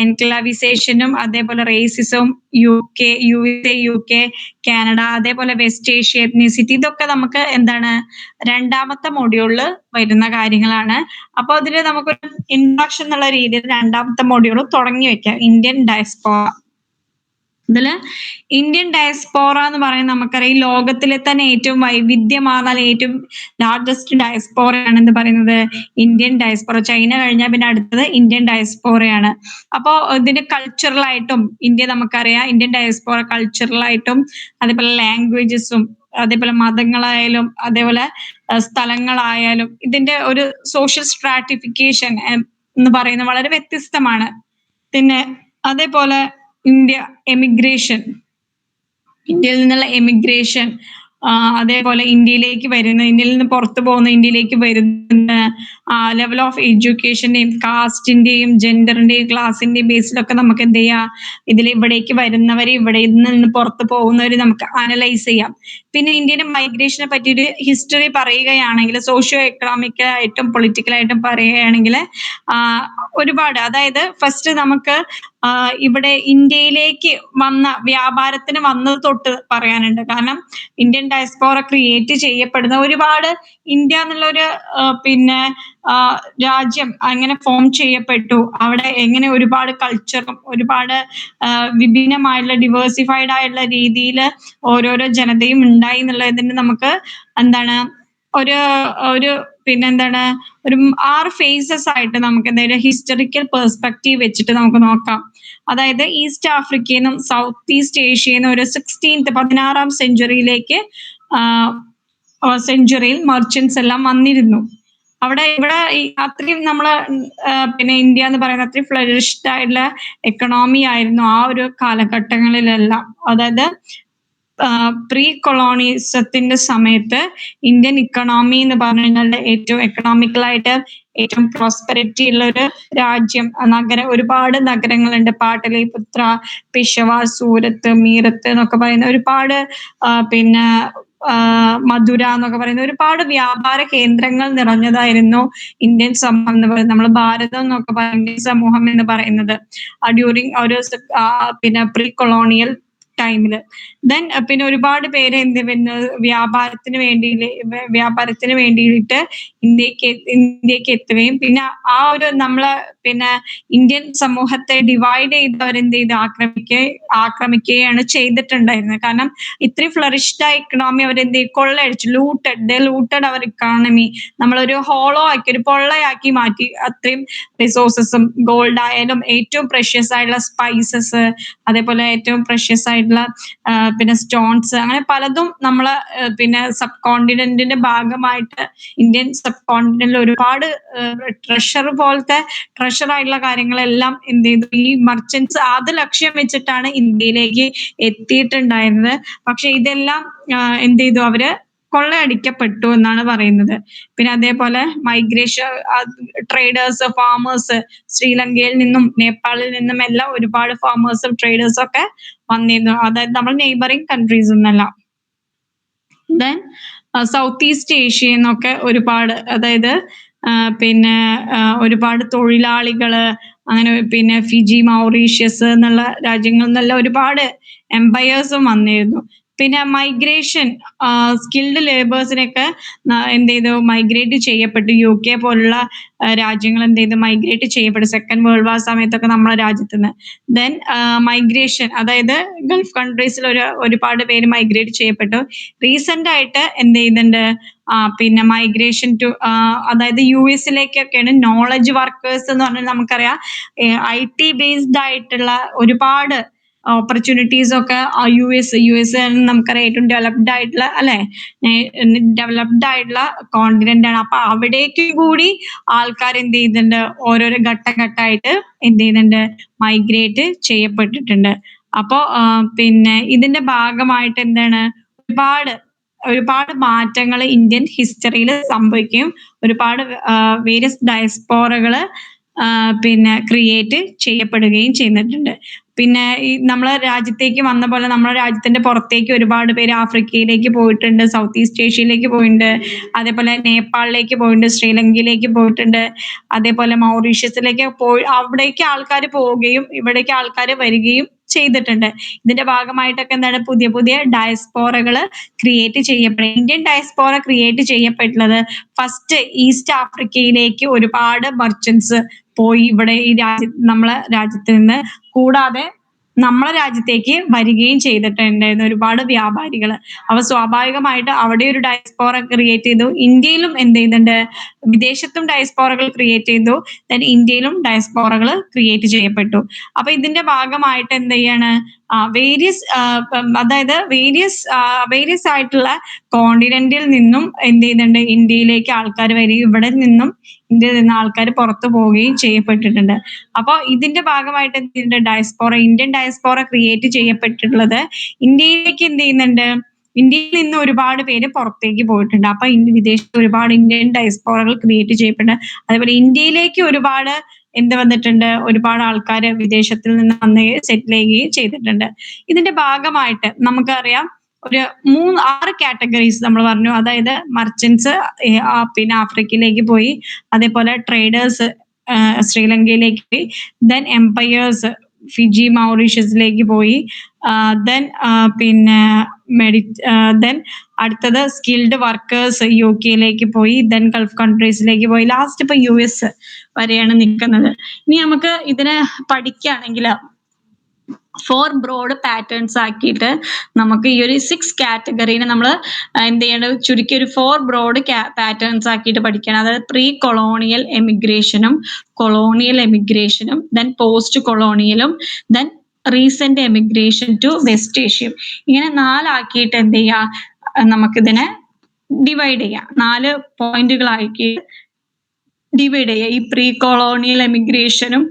എൻക്ലവിസേഷനും അതേപോലെ റേസിസവും യു കെ കാനഡ, അതേപോലെ വെസ്റ്റ് ഏഷ്യ, എത്നിസിറ്റി, ഇതൊക്കെ നമുക്ക് എന്താണ് രണ്ടാമത്തെ മൊഡ്യൂളിൽ വരുന്ന കാര്യങ്ങളാണ്. അപ്പൊ അതിൽ നമുക്കൊരു ഇൻട്രൊഡക്ഷൻ എന്നുള്ള രീതിയിൽ രണ്ടാമത്തെ മൊഡ്യൂൾ തുടങ്ങി വെക്കാം. Indian diaspora. ഇതില് ഇന്ത്യൻ ഡയസ്പോറ എന്ന് പറയുന്നത് നമുക്കറിയാം ലോകത്തിലെ തന്നെ ഏറ്റവും വൈവിധ്യമാർന്ന ഏറ്റവും ലാർജസ്റ്റ് ഡയസ്പോറയാണ് എന്ന് പറയുന്നത് ഇന്ത്യൻ ഡയസ്പോറ. ചൈന കഴിഞ്ഞാൽ പിന്നെ അടുത്തത് ഇന്ത്യൻ ഡയസ്പോറയാണ്. അപ്പോ ഇതിന്റെ കൾച്ചറലായിട്ടും ഇന്ത്യ നമുക്കറിയാം, ഇന്ത്യൻ ഡയസ്പോറ കൾച്ചറലായിട്ടും അതേപോലെ ലാംഗ്വേജസും അതേപോലെ മതങ്ങളായാലും അതേപോലെ സ്ഥലങ്ങളായാലും ഇതിന്റെ ഒരു സോഷ്യൽ സ്ട്രാറ്റിഫിക്കേഷൻ എന്ന് പറയുന്നത് വളരെ വ്യത്യസ്തമാണ്. പിന്നെ അതേപോലെ ഇന്ത്യയിൽ നിന്നുള്ള എമിഗ്രേഷൻ, അതേപോലെ ഇന്ത്യയിൽ നിന്ന് പുറത്തു പോകുന്ന ഇന്ത്യയിലേക്ക് വരുന്ന ലെവൽ ഓഫ് എഡ്യൂക്കേഷന്റെയും കാസ്റ്റിന്റെയും ജെൻഡറിന്റെയും ക്ലാസിന്റെയും ബേസിലൊക്കെ നമുക്ക് എന്ത് ചെയ്യാം, ഇതിൽ ഇവിടേക്ക് വരുന്നവര് ഇവിടെ നിന്ന് പുറത്ത് പോകുന്നവര് നമുക്ക് അനലൈസ് ചെയ്യാം. പിന്നെ ഇന്ത്യയുടെ മൈഗ്രേഷനെ പറ്റിയൊരു ഹിസ്റ്ററി പറയുകയാണെങ്കിൽ സോഷ്യോ എക്കണോമിക് ആയിട്ടും പൊളിറ്റിക്കലായിട്ടും പറയുകയാണെങ്കിൽ ഒരുപാട്, അതായത് ഫസ്റ്റ് നമുക്ക് ഇവിടെ ഇന്ത്യയിലേക്ക് വന്ന വ്യാപാരത്തിന് വന്നത് തൊട്ട് പറയാനുണ്ട്. കാരണം ഇന്ത്യൻ ഡയസ്പോറ ക്രിയേറ്റ് ചെയ്യപ്പെടുന്ന ഒരുപാട് ഇന്ത്യ എന്നുള്ളൊരു പിന്നെ രാജ്യം അങ്ങനെ ഫോം ചെയ്യപ്പെട്ടു. അവിടെ എങ്ങനെ ഒരുപാട് കൾച്ചറും ഒരുപാട് വിഭിന്നമായിട്ടുള്ള ഡിവേഴ്സിഫൈഡ് ആയിട്ടുള്ള രീതിയിൽ ഓരോരോ ജനതയും ഉണ്ടായി എന്നുള്ളതിന് നമുക്ക് എന്താണ് ഒരു ഒരു പിന്നെന്താണ് ഒരു 6 ഫേസസ് ആയിട്ട് നമുക്ക് എന്തായാലും ഹിസ്റ്ററിക്കൽ പെർസ്പെക്റ്റീവ് വെച്ചിട്ട് നമുക്ക് നോക്കാം. അതായത് ഈസ്റ്റ് ആഫ്രിക്കയിൽ നിന്നും സൗത്ത് ഈസ്റ്റ് ഏഷ്യയിൽ നിന്നും ഒരു 16th സെഞ്ചുറിയിലേക്ക് സെഞ്ചുറിയിൽ മെർച്ചൻസ് എല്ലാം വന്നിരുന്നു. ഇവിടെ അത്രയും നമ്മള് പിന്നെ ഇന്ത്യ എന്ന് പറയുന്ന അത്രയും ഫ്ലറിഷ്ഡ് ആയിട്ടുള്ള എക്കണോമി ആയിരുന്നു ആ ഒരു കാലഘട്ടങ്ങളിലെല്ലാം. അതായത് പ്രീ കൊളോണിസത്തിന്റെ സമയത്ത് ഇന്ത്യൻ ഇക്കണോമി എന്ന് പറഞ്ഞു കഴിഞ്ഞാൽ ഏറ്റവും എക്കണോമിക്കലായിട്ട് ഏറ്റവും പ്രോസ്പെരിറ്റി ഉള്ള ഒരു രാജ്യം. ഒരുപാട് നഗരങ്ങളുണ്ട്. പാടലിപുത്ര, പെഷവാർ, സൂറത്ത്, മീറത്ത് എന്നൊക്കെ പറയുന്ന ഒരുപാട് പിന്നെ മധുര എന്നൊക്കെ പറയുന്ന ഒരുപാട് വ്യാപാര കേന്ദ്രങ്ങൾ നിറഞ്ഞതായിരുന്നു ഇന്ത്യൻ സമൂഹം എന്ന് പറയുന്നത്. നമ്മൾ ഭാരതം എന്നൊക്കെ പറയുന്ന ഇന്ത്യൻ സമൂഹം എന്ന് പറയുന്നത് ഡ്യൂറിങ് ഒരു പിന്നെ പ്രീ കൊളോണിയൽ ടൈമില്. ദെൻ പിന്നെ ഒരുപാട് പേര് വ്യാപാരത്തിന് വേണ്ടിയിട്ട് ഇന്ത്യക്ക് എത്തുകയും പിന്നെ ആ ഒരു നമ്മളെ പിന്നെ ഇന്ത്യൻ സമൂഹത്തെ ഡിവൈഡ് ചെയ്തവരെന്ത് ചെയ്ത് ആക്രമിക്കുകയാണ് ചെയ്തിട്ടുണ്ടായിരുന്നത്. കാരണം ഇത്രയും ഫ്ലറിഷ്ഡ് ആയ ഇക്കണോമി അവരെന്ത് ചെയ്യും, കൊള്ളയടിച്ചു. ലൂട്ടഡ് അവർ ഇക്കോണമി. നമ്മളൊരു ഹോളോ ആക്കി, ഒരു പൊള്ളയാക്കി മാറ്റി. അത്രയും റിസോഴ്സസും ഗോൾഡ് ആയാലും ഏറ്റവും പ്രഷ്യസ് ആയിട്ടുള്ള സ്പൈസസ്, അതേപോലെ ഏറ്റവും പ്രഷ്യസ് ആയിട്ടുള്ള പിന്നെ സ്റ്റോൺസ്, അങ്ങനെ പലതും നമ്മളെ പിന്നെ സബ് കോണ്ടിനെന്റിന്റെ ഭാഗമായിട്ട് ഇന്ത്യൻ സബ് കോണ്ടിനെന്റിൽ ഒരുപാട് ട്രഷർ ആയിട്ടുള്ള കാര്യങ്ങളെല്ലാം എന്ത് ചെയ്തു, ഈ മർച്ചന്റ്സ് അത് ലക്ഷ്യം വെച്ചിട്ടാണ് ഇന്ത്യയിലേക്ക് എത്തിയിട്ടുണ്ടായിരുന്നത്. പക്ഷെ ഇതെല്ലാം എന്ത് ചെയ്തു, അവര് കൊള്ളയടിക്കപ്പെട്ടു എന്നാണ് പറയുന്നത്. പിന്നെ അതേപോലെ മൈഗ്രേഷൻ, ട്രേഡേഴ്സ്, ഫാമേഴ്സ്, ശ്രീലങ്കയിൽ നിന്നും നേപ്പാളിൽ നിന്നും എല്ലാം ഒരുപാട് ഫാമേഴ്സും ട്രേഡേഴ്സും ഒക്കെ വന്നിരുന്നു. അതായത് നമ്മൾ നെയ്ബറിങ് കൺട്രീസ് എന്നല്ല. ദെൻ സൗത്ത് ഈസ്റ്റ് ഏഷ്യയിൽ നിന്നൊക്കെ ഒരുപാട്, അതായത് പിന്നെ ഒരുപാട് തൊഴിലാളികള്, അങ്ങനെ പിന്നെ ഫിജി, മൗറീഷ്യസ് എന്നുള്ള രാജ്യങ്ങളിൽ നിന്നെല്ലാം ഒരുപാട് എംപയേഴ്സും വന്നിരുന്നു. പിന്നെ മൈഗ്രേഷൻ, സ്കിൽഡ് ലേബേഴ്സിനൊക്കെ എന്ത് ചെയ്തു, മൈഗ്രേറ്റ് ചെയ്യപ്പെട്ടു. UK പോലുള്ള രാജ്യങ്ങൾ എന്ത് ചെയ്തു, മൈഗ്രേറ്റ് ചെയ്യപ്പെട്ടു സെക്കൻഡ് വേൾഡ് വാർ സമയത്തൊക്കെ നമ്മളെ രാജ്യത്ത് നിന്ന്. ദെൻ മൈഗ്രേഷൻ, അതായത് ഗൾഫ് കൺട്രീസിൽ ഒരുപാട് പേര് മൈഗ്രേറ്റ് ചെയ്യപ്പെട്ടു. റീസെന്റ് ആയിട്ട് എന്ത് ചെയ്യുന്നുണ്ട്, പിന്നെ മൈഗ്രേഷൻ ടു, അതായത് US-ലേക്കൊക്കെയാണ് നോളജ് വർക്കേഴ്സ് എന്ന് പറഞ്ഞാൽ നമുക്കറിയാം IT ബേസ്ഡ് ആയിട്ടുള്ള ഒരുപാട് ഓപ്പർച്യൂണിറ്റീസ് ഒക്കെ US നമുക്കറിയാം ഏറ്റവും ഡെവലപ്ഡ് ആയിട്ടുള്ള ഡെവലപ്ഡ് ആയിട്ടുള്ള കോണ്ടിനെന്റ് ആണ്. അപ്പൊ അവിടേക്ക് കൂടി ആൾക്കാർ എന്ത് ചെയ്യുന്നുണ്ട്, ഓരോരോ ഘട്ടഘട്ടമായിട്ട് എന്ത് ചെയ്യുന്നുണ്ട്, മൈഗ്രേറ്റ് ചെയ്യപ്പെട്ടിട്ടുണ്ട്. അപ്പോ പിന്നെ ഇതിന്റെ ഭാഗമായിട്ട് എന്താണ്, ഒരുപാട് മാറ്റങ്ങൾ ഇന്ത്യൻ ഹിസ്റ്ററിയിൽ സംഭവിക്കുകയും ഒരുപാട് വേരിയസ് ഡയസ്പോറകള് പിന്നെ ക്രിയേറ്റ് ചെയ്യപ്പെടുകയും ചെയ്തിട്ടുണ്ട്. പിന്നെ ഈ നമ്മളെ രാജ്യത്തേക്ക് വന്ന പോലെ നമ്മളെ രാജ്യത്തിന്റെ പുറത്തേക്ക് ഒരുപാട് പേര് ആഫ്രിക്കയിലേക്ക് പോയിട്ടുണ്ട്, സൗത്ത് ഈസ്റ്റ് ഏഷ്യയിലേക്ക് പോയിട്ടുണ്ട്, അതേപോലെ നേപ്പാളിലേക്ക് പോയിട്ടുണ്ട്, ശ്രീലങ്കയിലേക്ക് പോയിട്ടുണ്ട്, അതേപോലെ മൗറീഷ്യസിലേക്ക് അവിടേക്ക് ആൾക്കാർ പോവുകയും ഇവിടേക്ക് ആൾക്കാർ വരികയും ചെയ്തിട്ടുണ്ട്. ഇതിന്റെ ഭാഗമായിട്ടൊക്കെ എന്താണ്, പുതിയ പുതിയ ഡയസ്പോറകൾ ക്രിയേറ്റ് ചെയ്യപ്പെടുക. ഇന്ത്യൻ ഡയസ്പോറ ക്രിയേറ്റ് ചെയ്യപ്പെട്ടുള്ളത് ഫസ്റ്റ് ഈസ്റ്റ് ആഫ്രിക്കയിലേക്ക് ഒരുപാട് മർച്ചന്റ്സ് പോയി ഇവിടെ ഈ നമ്മളെ രാജ്യത്ത് നിന്ന്, കൂടാതെ നമ്മളെ രാജ്യത്തേക്ക് വരികയും ചെയ്തിട്ടുണ്ടായിരുന്നു ഒരുപാട് വ്യാപാരികൾ. അവ സ്വാഭാവികമായിട്ട് അവിടെ ഒരു ഡയസ്പോറ ക്രിയേറ്റ് ചെയ്തു. ഇന്ത്യയിലും എന്ത് ചെയ്യുന്നുണ്ട്, വിദേശത്തും ഡയസ്പോറകൾ ക്രിയേറ്റ് ചെയ്തു. ഇന്ത്യയിലും ഡയസ്പോറകൾ ക്രിയേറ്റ് ചെയ്യപ്പെട്ടു. അപ്പൊ ഇതിന്റെ ഭാഗമായിട്ട് എന്ത് ചെയ്യാണ്, അതായത് വേരിയസ് ആയിട്ടുള്ള കോണ്ടിനെന്റിൽ നിന്നും എന്ത് ചെയ്യുന്നുണ്ട്, ഇന്ത്യയിലേക്ക് ആൾക്കാർ വരികയും ഇവിടെ നിന്നും ഇന്ത്യയിൽ നിന്ന് ആൾക്കാർ പുറത്തു പോവുകയും ചെയ്യപ്പെട്ടിട്ടുണ്ട്. അപ്പൊ ഇതിന്റെ ഭാഗമായിട്ട് എന്ത് ചെയ്യുന്നുണ്ട്, ഇന്ത്യൻ ഡയസ്പോറ ക്രിയേറ്റ് ചെയ്യപ്പെട്ടിട്ടുള്ളത് ഇന്ത്യയിലേക്ക് എന്ത് ചെയ്യുന്നുണ്ട്, ഇന്ത്യയിൽ നിന്ന് ഒരുപാട് പേര് പുറത്തേക്ക് പോയിട്ടുണ്ട്. അപ്പൊ വിദേശത്ത് ഒരുപാട് ഇന്ത്യൻ ഡയസ്പോറകൾ ക്രിയേറ്റ് ചെയ്യപ്പെടുന്നുണ്ട്. അതേപോലെ ഇന്ത്യയിലേക്ക് ഒരുപാട് എന്ത് വന്നിട്ടുണ്ട്, ഒരുപാട് ആൾക്കാർ വിദേശത്തിൽ നിന്ന് വന്ന് സെറ്റിൽ ചെയ്യുകയും ചെയ്തിട്ടുണ്ട്. ഇതിന്റെ ഭാഗമായിട്ട് നമുക്കറിയാം ഒരു 6 കാറ്റഗറീസ് നമ്മൾ പറഞ്ഞു. അതായത് മർച്ചന്റ്സ് പിന്നെ ആഫ്രിക്കയിലേക്ക് പോയി, അതേപോലെ ട്രേഡേഴ്സ് ശ്രീലങ്കയിലേക്ക് പോയി, ദെൻ എംപയേഴ്സ് ഫിജി മൗറീഷ്യസിലേക്ക് പോയി, ദെൻ പിന്നെ ദെൻ അടുത്തത് സ്കിൽഡ് വർക്കേഴ്സ് UK പോയി, ദെൻ ഗൾഫ് കൺട്രീസിലേക്ക് പോയി, ലാസ്റ്റ് ഇപ്പൊ US വരെയാണ് നിൽക്കുന്നത്. ഇനി നമുക്ക് ഇതിനെ പഠിക്കുകയാണെങ്കിൽ 4 ബ്രോഡ് പാറ്റേൺസ് ആക്കിയിട്ട് നമുക്ക് ഈ ഒരു 6 കാറ്റഗറീനെ നമ്മൾ എന്ത് ചെയ്യേണ്ടത്, ചുരുക്കി ഒരു 4 ബ്രോഡ് പാറ്റേൺസ് ആക്കിയിട്ട് പഠിക്കണം. അതായത് പ്രീ കൊളോണിയൽ എമിഗ്രേഷനും കൊളോണിയൽ എമിഗ്രേഷനും ദെൻ പോസ്റ്റ് കൊളോണിയലും then recent emigration to west Asia. ഇങ്ങനെ 4 ആക്കിയിട്ട് എന്ത് ചെയ്യുക, നമുക്കിതിനെ ഡിവൈഡ് ചെയ്യാം. 4 പോയിന്റുകളാക്കി ഡിവൈഡ് ചെയ്യുക. ഈ പ്രീ കൊളോണിയൽ എമിഗ്രേഷനും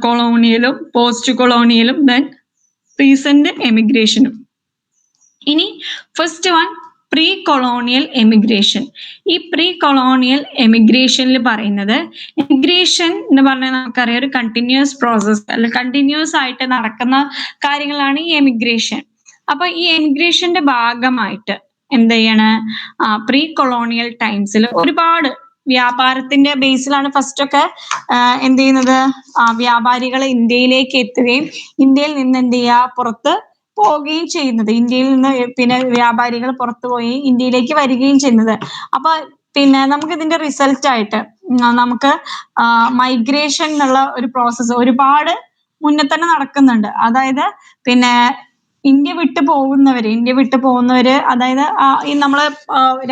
കൊളോണിയലും പോസ്റ്റ് കൊളോണിയലും ദെൻ റീസെന്റ് എമിഗ്രേഷനും. ഇനി first one pre colonial emigration. ഈ പ്രീ കൊളോണിയൽ എമിഗ്രേഷനിൽ പറയുന്നത്, എമിഗ്രേഷൻ എന്ന് പറഞ്ഞാൽ നമുക്കറിയാം ഒരു കണ്ടിന്യൂസ് പ്രോസസ് അല്ല, കണ്ടിന്യൂസ് ആയിട്ട് നടക്കുന്ന കാര്യങ്ങളാണ് ഈ എമിഗ്രേഷൻ. അപ്പൊ ഈ എമിഗ്രേഷന്റെ ഭാഗമായിട്ട് എന്ത് ചെയ്യണം, പ്രീ കൊളോണിയൽ ടൈംസിൽ ഒരുപാട് വ്യാപാരത്തിന്റെ ബേസിലാണ് ഫസ്റ്റ് ഒക്കെ എന്ത് ചെയ്യുന്നത്, വ്യാപാരികൾ ഇന്ത്യയിലേക്ക് എത്തുകയും ഇന്ത്യയിൽ നിന്ന് എന്ത് ചെയ്യുക, പുറത്ത് പോവുകയും ചെയ്യുന്നത്. ഇന്ത്യയിൽ നിന്ന് പിന്നെ വ്യാപാരികൾ പുറത്തു പോയി ഇന്ത്യയിലേക്ക് വരികയും ചെയ്യുന്നത്. അപ്പൊ പിന്നെ നമുക്ക് ഇതിന്റെ റിസൾട്ട് ആയിട്ട് നമുക്ക് മൈഗ്രേഷൻ എന്നുള്ള ഒരു പ്രോസസ്സ് ഒരുപാട് മുന്നേ തന്നെ നടക്കുന്നുണ്ട്. അതായത് പിന്നെ ഇന്ത്യ വിട്ടു പോകുന്നവര് അതായത് ഈ നമ്മളെ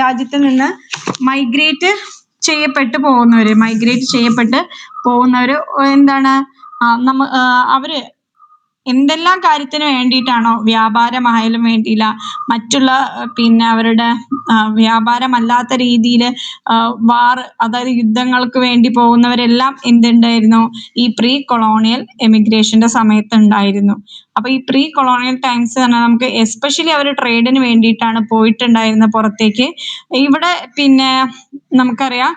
രാജ്യത്ത് നിന്ന് മൈഗ്രേറ്റ് ചെയ്യപ്പെട്ട് പോകുന്നവര് എന്താണ്, അവര് എന്തെല്ലാം കാര്യത്തിന് വേണ്ടിയിട്ടാണോ, വ്യാപാരമായാലും വേണ്ടിയില്ല, മറ്റുള്ള പിന്നെ അവരുടെ വ്യാപാരമല്ലാത്ത രീതിയിൽ അതായത് യുദ്ധങ്ങൾക്ക് വേണ്ടി പോകുന്നവരെല്ലാം എന്തുണ്ടായിരുന്നു, ഈ പ്രീ കൊളോണിയൽ എമിഗ്രേഷന്റെ സമയത്ത് ഉണ്ടായിരുന്നു. അപ്പൊ ഈ പ്രീ കൊളോണിയൽ ടൈംസ് പറഞ്ഞാൽ നമുക്ക് എസ്പെഷ്യലി അവർ ട്രേഡിന് വേണ്ടിയിട്ടാണ് പോയിട്ടുണ്ടായിരുന്നത് പുറത്തേക്ക്. ഇവിടെ പിന്നെ നമുക്കറിയാം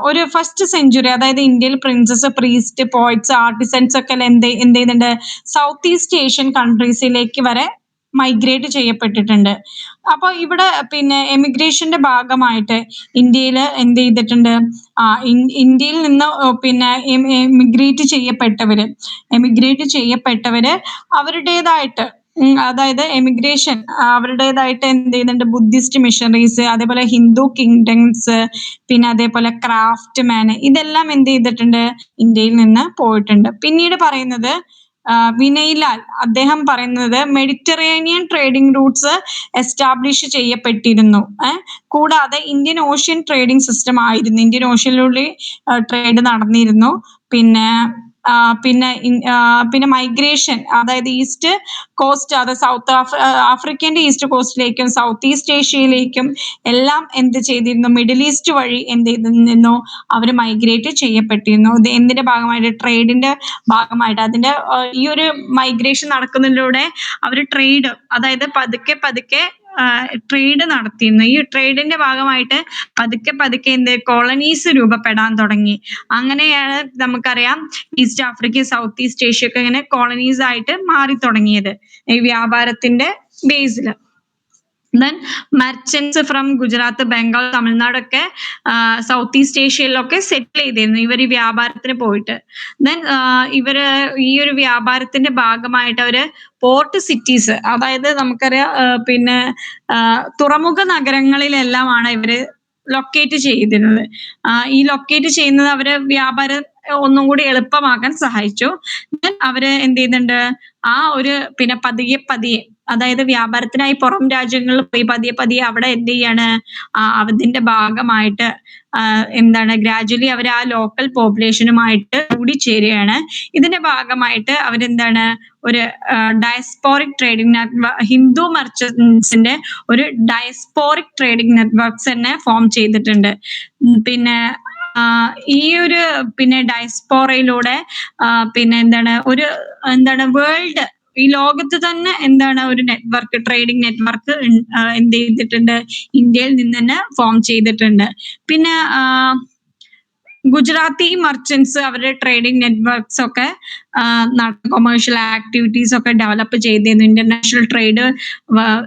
ഒരു ഫസ്റ്റ് സെഞ്ചുറി, അതായത് ഇന്ത്യയിൽ പ്രിൻസസ്, പ്രീസ്റ്റ്, പോയിറ്റ്സ്, ആർട്ടിസൻസ് ഒക്കെ എന്ത് ചെയ്യുന്നുണ്ട്, സൗത്ത് ഈസ്റ്റ് ഏഷ്യൻ കൺട്രീസിലേക്ക് വരെ മൈഗ്രേറ്റ് ചെയ്യപ്പെട്ടിട്ടുണ്ട്. അപ്പൊ ഇവിടെ പിന്നെ എമിഗ്രേഷന്റെ ഭാഗമായിട്ട് ഇന്ത്യയിൽ എന്ത് ചെയ്തിട്ടുണ്ട്, ഇന്ത്യയിൽ നിന്ന് പിന്നെ എമിഗ്രേറ്റ് ചെയ്യപ്പെട്ടവര് അവരുടേതായിട്ട് അതായത് എമിഗ്രേഷൻ അവരുടേതായിട്ട് എന്ത് ചെയ്യുന്നുണ്ട്, ബുദ്ധിസ്റ്റ് മിഷണറീസ്, അതേപോലെ ഹിന്ദു കിങ്ഡംസ്, പിന്നെ അതേപോലെ ക്രാഫ്റ്റ് മാൻ, ഇതെല്ലാം എന്ത് ചെയ്തിട്ടുണ്ട്, ഇന്ത്യയിൽ നിന്ന് പോയിട്ടുണ്ട്. പിന്നീട് പറയുന്നത് വിനയ്ലാൽ, അദ്ദേഹം പറയുന്നത് മെഡിറ്ററേനിയൻ ട്രേഡിംഗ് റൂട്ട്സ് എസ്റ്റാബ്ലിഷ് ചെയ്യപ്പെട്ടിരുന്നു. കൂടാതെ ഇന്ത്യൻ ഓഷ്യൻ ട്രേഡിംഗ് സിസ്റ്റം ആയിരുന്നു, ഇന്ത്യൻ ഓഷ്യനിലൂടെ ട്രേഡ് നടന്നിരുന്നു. പിന്നെ മൈഗ്രേഷൻ, അതായത് ഈസ്റ്റ് കോസ്റ്റ്, അതായത് സൗത്ത് ആഫ്രിക്കന്റെ ഈസ്റ്റ് കോസ്റ്റിലേക്കും സൗത്ത് ഈസ്റ്റ് ഏഷ്യയിലേക്കും എല്ലാം എന്ത് ചെയ്തിരുന്നു, മിഡിൽ ഈസ്റ്റ് വഴി എന്ത് ചെയ്തിരുന്നു, അവർ മൈഗ്രേറ്റ് ചെയ്യപ്പെട്ടിരുന്നു. ഇത് എന്തിന്റെ ഭാഗമായിട്ട്, ട്രേഡിന്റെ ഭാഗമായിട്ട്. അതിന്റെ ഈ ഒരു മൈഗ്രേഷൻ നടക്കുന്നതിലൂടെ അവർ ട്രേഡ്, അതായത് പതുക്കെ ട്രേഡ് നടത്തിയിരുന്നു. ഈ ട്രേഡിന്റെ ഭാഗമായിട്ട് പതുക്കെ എന്ത് കോളനീസ് രൂപപ്പെടാൻ തുടങ്ങി. അങ്ങനെയാണ് നമുക്കറിയാം east Africa, south east Asia ഒക്കെ ഇങ്ങനെ കോളനീസ് ആയിട്ട് മാറി തുടങ്ങിയത് ഈ വ്യാപാരത്തിന്റെ ബേസിൽ. Then merchants from Gujarat, Bengal, തമിഴ്നാടൊക്കെ സൗത്ത് ഈസ്റ്റ് ഏഷ്യയിലൊക്കെ സെറ്റിൽ ചെയ്തിരുന്നു ഇവർ ഈ വ്യാപാരത്തിന് പോയിട്ട്. ദെൻ ഇവര് ഈ ഒരു വ്യാപാരത്തിന്റെ ഭാഗമായിട്ട് അവര് പോർട്ട് സിറ്റീസ്, അതായത് നമുക്കറിയാം പിന്നെ തുറമുഖ നഗരങ്ങളിലെല്ലാമാണ് ഇവര് ലൊക്കേറ്റ് ചെയ്തിരുന്നത്. ഈ ലൊക്കേറ്റ് ചെയ്യുന്നത് അവര് വ്യാപാരം ഒന്നും കൂടി എളുപ്പമാക്കാൻ സഹായിച്ചു. അവര് എന്ത് ചെയ്യുന്നുണ്ട്, ആ ഒരു പിന്നെ പതിയെ അതായത് വ്യാപാരത്തിനായി പുറം രാജ്യങ്ങളിൽ പോയി പതിയെ അവിടെ എന്ത് ചെയ്യാണ്, അതിന്റെ ഭാഗമായിട്ട് എന്താണ് ഗ്രാജുവലി അവർ ആ ലോക്കൽ പോപ്പുലേഷനുമായിട്ട് കൂടിച്ചേരുകയാണ്. ഇതിന്റെ ഭാഗമായിട്ട് അവരെന്താണ് ഒരു ഡയസ്പോറിക് ട്രേഡിംഗ് ഹിന്ദു മെർച്ചന്റ്സിന്റെ ഒരു ഡയസ്പോറിക് ട്രേഡിംഗ് നെറ്റ്വർക്ക്സ് തന്നെ ഫോം ചെയ്തിട്ടുണ്ട്. പിന്നെ ഈ ഒരു പിന്നെ ഡയസ്പോറയിലൂടെ പിന്നെ എന്താണ് വേൾഡ് ഈ ലോകത്ത് തന്നെ എന്താണ് ഒരു നെറ്റ്വർക്ക്, ട്രേഡിംഗ് നെറ്റ്വർക്ക് എന്ത് ചെയ്തിട്ടുണ്ട്, ഇന്ത്യയിൽ നിന്ന് തന്നെ ഫോം ചെയ്തിട്ടുണ്ട്. പിന്നെ ഗുജറാത്തി മർച്ചന്റ്സ് അവരുടെ ട്രേഡിംഗ് നെറ്റ്വർക്ക്സ് ഒക്കെ കൊമേഴ്ഷ്യൽ ആക്ടിവിറ്റീസ് ഒക്കെ ഡെവലപ്പ് ചെയ്തിരുന്നു. ഇന്റർനാഷണൽ ട്രേഡ്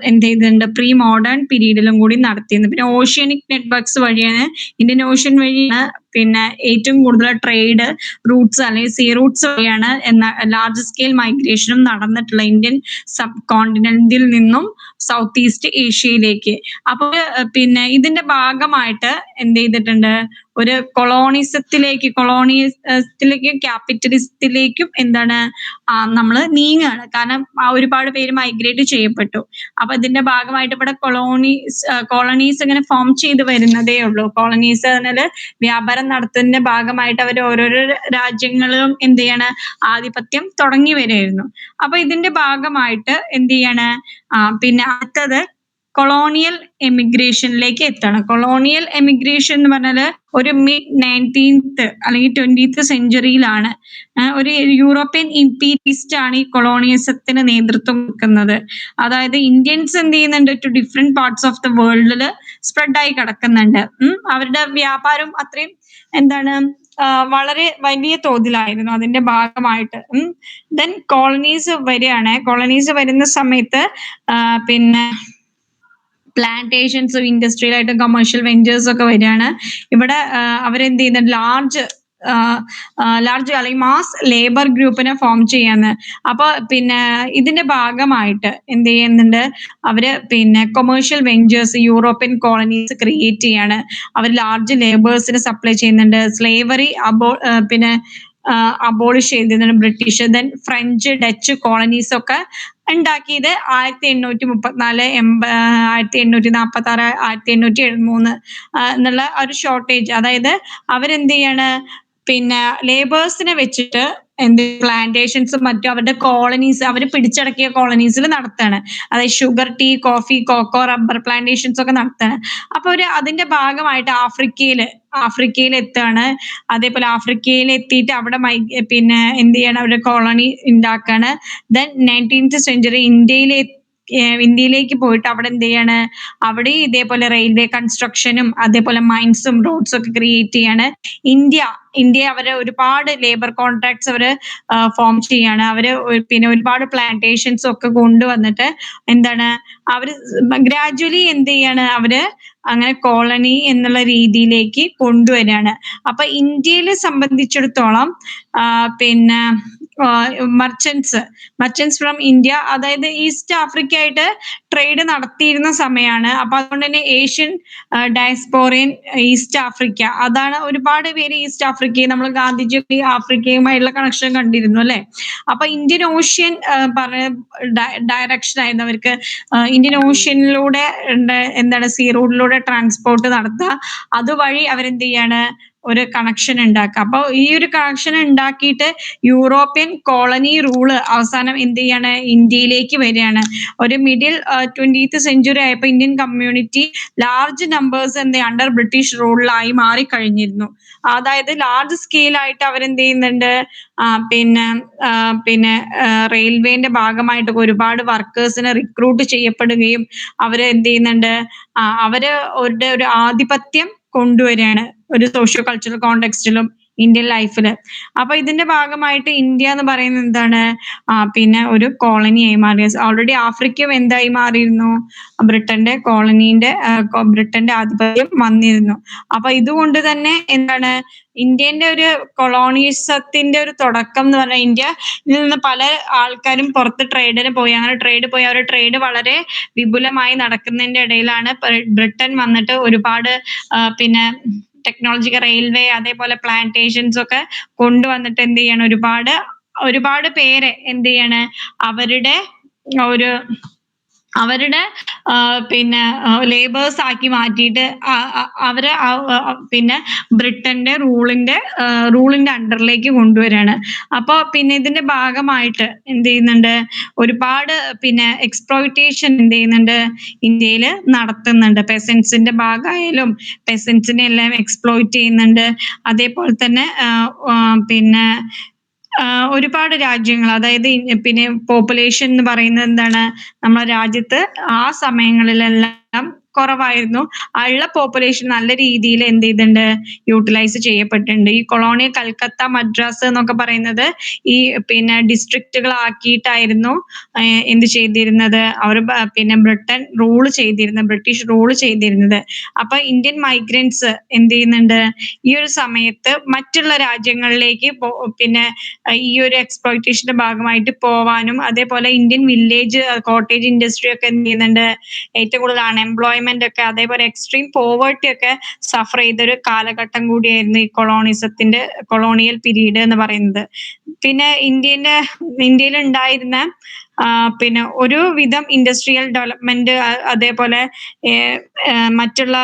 എന്ത് ചെയ്തിട്ടുണ്ട്, പ്രീ മോഡേൺ പീരീഡിലും കൂടി നടത്തിയിരുന്നു. പിന്നെ ഓഷ്യനിക് നെറ്റ്വർക്ക്സ് വഴിയാണ്, ഇന്ത്യൻ ഓഷ്യൻ വഴിയാണ് പിന്നെ ഏറ്റവും കൂടുതൽ ട്രേഡ് റൂട്ട്സ് അല്ലെങ്കിൽ സീ റൂട്ട്സ് വഴിയാണ് ലാർജ് സ്കെയിൽ മൈഗ്രേഷനും നടന്നിട്ടുള്ള ഇന്ത്യൻ സബ് കോണ്ടിനെന്റിൽ നിന്നും സൗത്ത് ഈസ്റ്റ് ഏഷ്യയിലേക്ക്. അപ്പൊ പിന്നെ ഇതിന്റെ ഭാഗമായിട്ട് എന്ത് ചെയ്തിട്ടുണ്ട്, ഒരു കൊളോണിയത്തിലേക്കും ക്യാപിറ്റലിസത്തിലേക്കും എന്താണ് നമ്മൾ നീങ്ങുകയാണ്. കാരണം ഒരുപാട് പേര് മൈഗ്രേറ്റ് ചെയ്യപ്പെട്ടു. അപ്പൊ ഇതിന്റെ ഭാഗമായിട്ട് ഇവിടെ കോളനീസ് ഇങ്ങനെ ഫോം ചെയ്ത് വരുന്നതേ ഉള്ളൂ. കോളനീസ് പറഞ്ഞാല് വ്യാപാരം നടത്തുന്നതിന്റെ ഭാഗമായിട്ട് അവർ ഓരോരോ രാജ്യങ്ങളും എന്ത് ചെയ്യാണ്, ആധിപത്യം തുടങ്ങി വരുമായിരുന്നു. അപ്പൊ ഇതിന്റെ ഭാഗമായിട്ട് എന്ത് ചെയ്യാണ്, പിന്നെ അടുത്തത് കൊളോണിയൽ എമിഗ്രേഷനിലേക്ക് എത്തണം. കൊളോണിയൽ എമിഗ്രേഷൻ എന്ന് പറഞ്ഞാല് ഒരു മിഡ് 19th അല്ലെങ്കിൽ 20th സെഞ്ചുറിയിലാണ് ഒരു യൂറോപ്യൻ ഇംപീരിയലിസ്റ്റ് ആണ് ഈ കൊളോണിയസത്തിന് നേതൃത്വം കൊടുക്കുന്നത്. അതായത് ഇന്ത്യൻസ് എന്ത് ചെയ്യുന്നുണ്ട്, to different parts of the വേൾഡിൽ സ്പ്രെഡായി കിടക്കുന്നുണ്ട്. അവരുടെ വ്യാപാരം അത്രയും എന്താണ് വളരെ വലിയ തോതിലായിരുന്നു അതിന്റെ ഭാഗമായിട്ട്. ദെൻ കോളനീസ് വരികയാണ്. കോളനീസ് വരുന്ന സമയത്ത് പിന്നെ പ്ലാന്റേഷൻസും ഇൻഡസ്ട്രിയൽ ആയിട്ടും കൊമേഴ്ഷ്യൽ വെഞ്ചേഴ്സ് ഒക്കെ വരികയാണ്. ഇവിടെ അവരെന്ത് ചെയ്യുന്നുണ്ട്, ലാർജ് അല്ലെങ്കിൽ മാസ് ലേബർ ഗ്രൂപ്പിനെ ഫോം ചെയ്യാന്ന്. അപ്പൊ പിന്നെ ഇതിന്റെ ഭാഗമായിട്ട് എന്ത് ചെയ്യുന്നുണ്ട്, അവര് പിന്നെ commercial ventures European colonies create ചെയ്യാണ്. അവർ ലാർജ് ലേബേഴ്സിന് സപ്ലൈ ചെയ്യുന്നുണ്ട്. സ്ലേവറി പിന്നെ അബോളിഷ് ചെയ്തിരുന്നു British. Then French, Dutch colonies ഒക്കെ ഉണ്ടാക്കിയത് 1834, 1846, 1873 എന്നുള്ള ഒരു ഷോർട്ടേജ്. അതായത് അവരെന്ത് ചെയ്യാണ്, പിന്നെ ലേബേഴ്സിനെ വെച്ചിട്ട് പ്ലാന്റേഷൻസും മറ്റും അവരുടെ കോളനീസ് അവർ പിടിച്ചടക്കിയ കോളനീസിൽ നടത്താണ്. അതായത് sugar, tea, coffee, cocoa, rubber plantations ഒക്കെ നടത്താണ്. അപ്പൊ അതിന്റെ ഭാഗമായിട്ട് ആഫ്രിക്കയിൽ എത്താണ്. അതേപോലെ ആഫ്രിക്കയിൽ എത്തിയിട്ട് അവിടെ പിന്നെ എന്ത് ചെയ്യണം, അവരുടെ കോളനി ഉണ്ടാക്കാണ്. ദെൻ 19th സെഞ്ചുറി ഇന്ത്യയിലേക്ക് പോയിട്ട് അവിടെ എന്ത് ചെയ്യാണ്, അവിടെ ഇതേപോലെ റെയിൽവേ കൺസ്ട്രക്ഷനും അതേപോലെ മൈൻസും റോഡ്സും ഒക്കെ ക്രിയേറ്റ് ചെയ്യാണ്. ഇന്ത്യ അവര് ഒരുപാട് ലേബർ കോൺട്രാക്ട്സ് അവര് ഫോം ചെയ്യാണ്. അവര് പിന്നെ ഒരുപാട് പ്ലാന്റേഷൻസ് ഒക്കെ കൊണ്ടുവന്നിട്ട് എന്താണ് അവര് ഗ്രാജുവലി എന്ത് ചെയ്യാണ്, അവര് അങ്ങനെ കോളനി എന്നുള്ള രീതിയിലേക്ക് കൊണ്ടുവരികയാണ്. അപ്പൊ ഇന്ത്യയിലെ സംബന്ധിച്ചിടത്തോളം പിന്നെ മർച്ചന്റ്സ് ഫ്രം ഇന്ത്യ, അതായത് ഈസ്റ്റ് ആഫ്രിക്ക ആയിട്ട് ട്രേഡ് നടത്തിയിരുന്ന സമയമാണ്. അപ്പൊ അതുകൊണ്ട് തന്നെ ഏഷ്യൻ ഡയസ്പോറിയൻ ഈസ്റ്റ് ആഫ്രിക്ക, അതാണ് ഒരുപാട് പേര് ഈസ്റ്റ് ആഫ്രിക്കയെ നമ്മൾ ഗാന്ധിജി ആഫ്രിക്കയുമായിട്ടുള്ള കണക്ഷൻ കണ്ടിരുന്നു അല്ലെ. അപ്പൊ ഇന്ത്യൻ ഓഷ്യൻ ഡയറക്ഷൻ ആയിരുന്നു അവർക്ക്. ഇന്ത്യൻ ഓഷ്യനിലൂടെ എന്താണ് സീ റോഡിലൂടെ ട്രാൻസ്പോർട്ട് നടത്തുക, അതുവഴി അവരെന്ത് ചെയ്യാണ്, ഒരു കണക്ഷൻ ഉണ്ടാക്കുക. അപ്പൊ ഈ ഒരു കണക്ഷൻ ഉണ്ടാക്കിയിട്ട് യൂറോപ്യൻ കോളനി റൂള് അവസാനം എന്ത് ചെയ്യാണ്, ഇന്ത്യയിലേക്ക് വരികയാണ്. ഒരു മിഡിൽ 20th സെഞ്ചുറി ആയപ്പോ Indian community large numbers under British റൂളിലായി മാറിക്കഴിഞ്ഞിരുന്നു. അതായത് ലാർജ് സ്കെയിൽ ആയിട്ട് അവരെന്ത് ചെയ്യുന്നുണ്ട്, പിന്നെ റെയിൽവേന്റെ ഭാഗമായിട്ട് ഒരുപാട് വർക്കേഴ്സിനെ റിക്രൂട്ട് ചെയ്യപ്പെടുകയും അവര് എന്ത് ചെയ്യുന്നുണ്ട്, അവര് ഒരു ആധിപത്യം കൊണ്ടുവരികയാണ് ഒരു സോഷ്യോ കൾച്ചറൽ കോണ്ടെക്സ്റ്റിലും ഇന്ത്യൻ ലൈഫില്. അപ്പൊ ഇതിന്റെ ഭാഗമായിട്ട് ഇന്ത്യ എന്ന് പറയുന്നത് എന്താണ്, പിന്നെ ഒരു കോളനിയായി മാറി. ഓൾറെഡി ആഫ്രിക്കയും എന്തായി മാറിയിരുന്നു, ബ്രിട്ടന്റെ ആധിപത്യം വന്നിരുന്നു. അപ്പൊ ഇതുകൊണ്ട് തന്നെ എന്താണ്, ഇന്ത്യന്റെ ഒരു കൊളോണിസത്തിന്റെ ഒരു തുടക്കം എന്ന് പറഞ്ഞാൽ ഇന്ത്യയിൽ നിന്ന് പല ആൾക്കാരും പുറത്ത് ട്രേഡിന് പോയി. അങ്ങനെ അവരുടെ ട്രേഡ് വളരെ വിപുലമായി നടക്കുന്നതിന്റെ ഇടയിലാണ് ബ്രിട്ടൻ വന്നിട്ട് ഒരുപാട് പിന്നെ ടെക്നോളജിക്കൽ റെയിൽവേ അതേപോലെ പ്ലാന്റേഷൻസ് ഒക്കെ കൊണ്ടുവന്നിട്ട് എന്ത് ചെയ്യാണ്, ഒരുപാട് പേരെ എന്ത് ചെയ്യാണ്, അവരുടെ പിന്നെ ലേബേഴ്സ് ആക്കി മാറ്റിയിട്ട് അവര് പിന്നെ ബ്രിട്ടന്റെ റൂളിന്റെ അണ്ടറിലേക്ക് കൊണ്ടുവരികയാണ്. അപ്പൊ പിന്നെ ഇതിന്റെ ഭാഗമായിട്ട് എന്ത് ചെയ്യുന്നുണ്ട്, ഒരുപാട് പിന്നെ എക്സ്പ്ലോയിറ്റേഷൻ എന്ത് ചെയ്യുന്നുണ്ട്, ഇന്ത്യയിൽ നടത്തുന്നുണ്ട്. പെസൻസിന്റെ ഭാഗമായാലും പെസൻസിനെ എല്ലാം എക്സ്പ്ലോയിറ്റ് ചെയ്യുന്നുണ്ട്. അതേപോലെ തന്നെ പിന്നെ ഒരുപാട് രാജ്യങ്ങൾ അതായത് പിന്നെ പോപ്പുലേഷൻ എന്ന് പറയുന്നത് എന്താണ് നമ്മുടെ രാജ്യത്ത് ആ സമയങ്ങളിലെല്ലാം കുറവായിരുന്നു. ഉള്ള പോപ്പുലേഷൻ നല്ല രീതിയിൽ എന്ത് ചെയ്തിട്ടുണ്ട് യൂട്ടിലൈസ് ചെയ്യപ്പെട്ടിട്ടുണ്ട്. ഈ കൊളോണിയൽ കൽക്കത്ത മദ്രാസ് എന്നൊക്കെ പറയുന്നത് ഈ പിന്നെ ഡിസ്ട്രിക്റ്റുകളാക്കിയിട്ടായിരുന്നു എന്ത് ചെയ്തിരുന്നത് അവർ പിന്നെ ബ്രിട്ടീഷ് റൂൾ ചെയ്തിരുന്നത്. അപ്പൊ ഇന്ത്യൻ മൈഗ്രൻസ് എന്ത് ചെയ്യുന്നുണ്ട് ഈ ഒരു സമയത്ത് മറ്റുള്ള രാജ്യങ്ങളിലേക്ക് പിന്നെ ഈ ഒരു എക്സ്പ്ലോയിറ്റേഷന്റെ ഭാഗമായിട്ട് പോവാനും അതേപോലെ ഇന്ത്യൻ വില്ലേജ് കോട്ടേജ് ഇൻഡസ്ട്രി ഒക്കെ എന്ത് ചെയ്യുന്നുണ്ട് ഏറ്റവും കൂടുതൽ അൺഎംപ്ലോയ്മെന്റ് ഒക്കെ അതേപോലെ എക്സ്ട്രീം പോവേർട്ടി ഒക്കെ സഫർ ചെയ്തൊരു കാലഘട്ടം കൂടിയായിരുന്നു ഈ കൊളോണിയൽ പീരീഡ് എന്ന് പറയുന്നത്. പിന്നെ ഇന്ത്യയിൽ ഉണ്ടായിരുന്ന പിന്നെ ഒരു വിധം ഇൻഡസ്ട്രിയൽ ഡെവലപ്മെന്റ് അതേപോലെ മറ്റുള്ള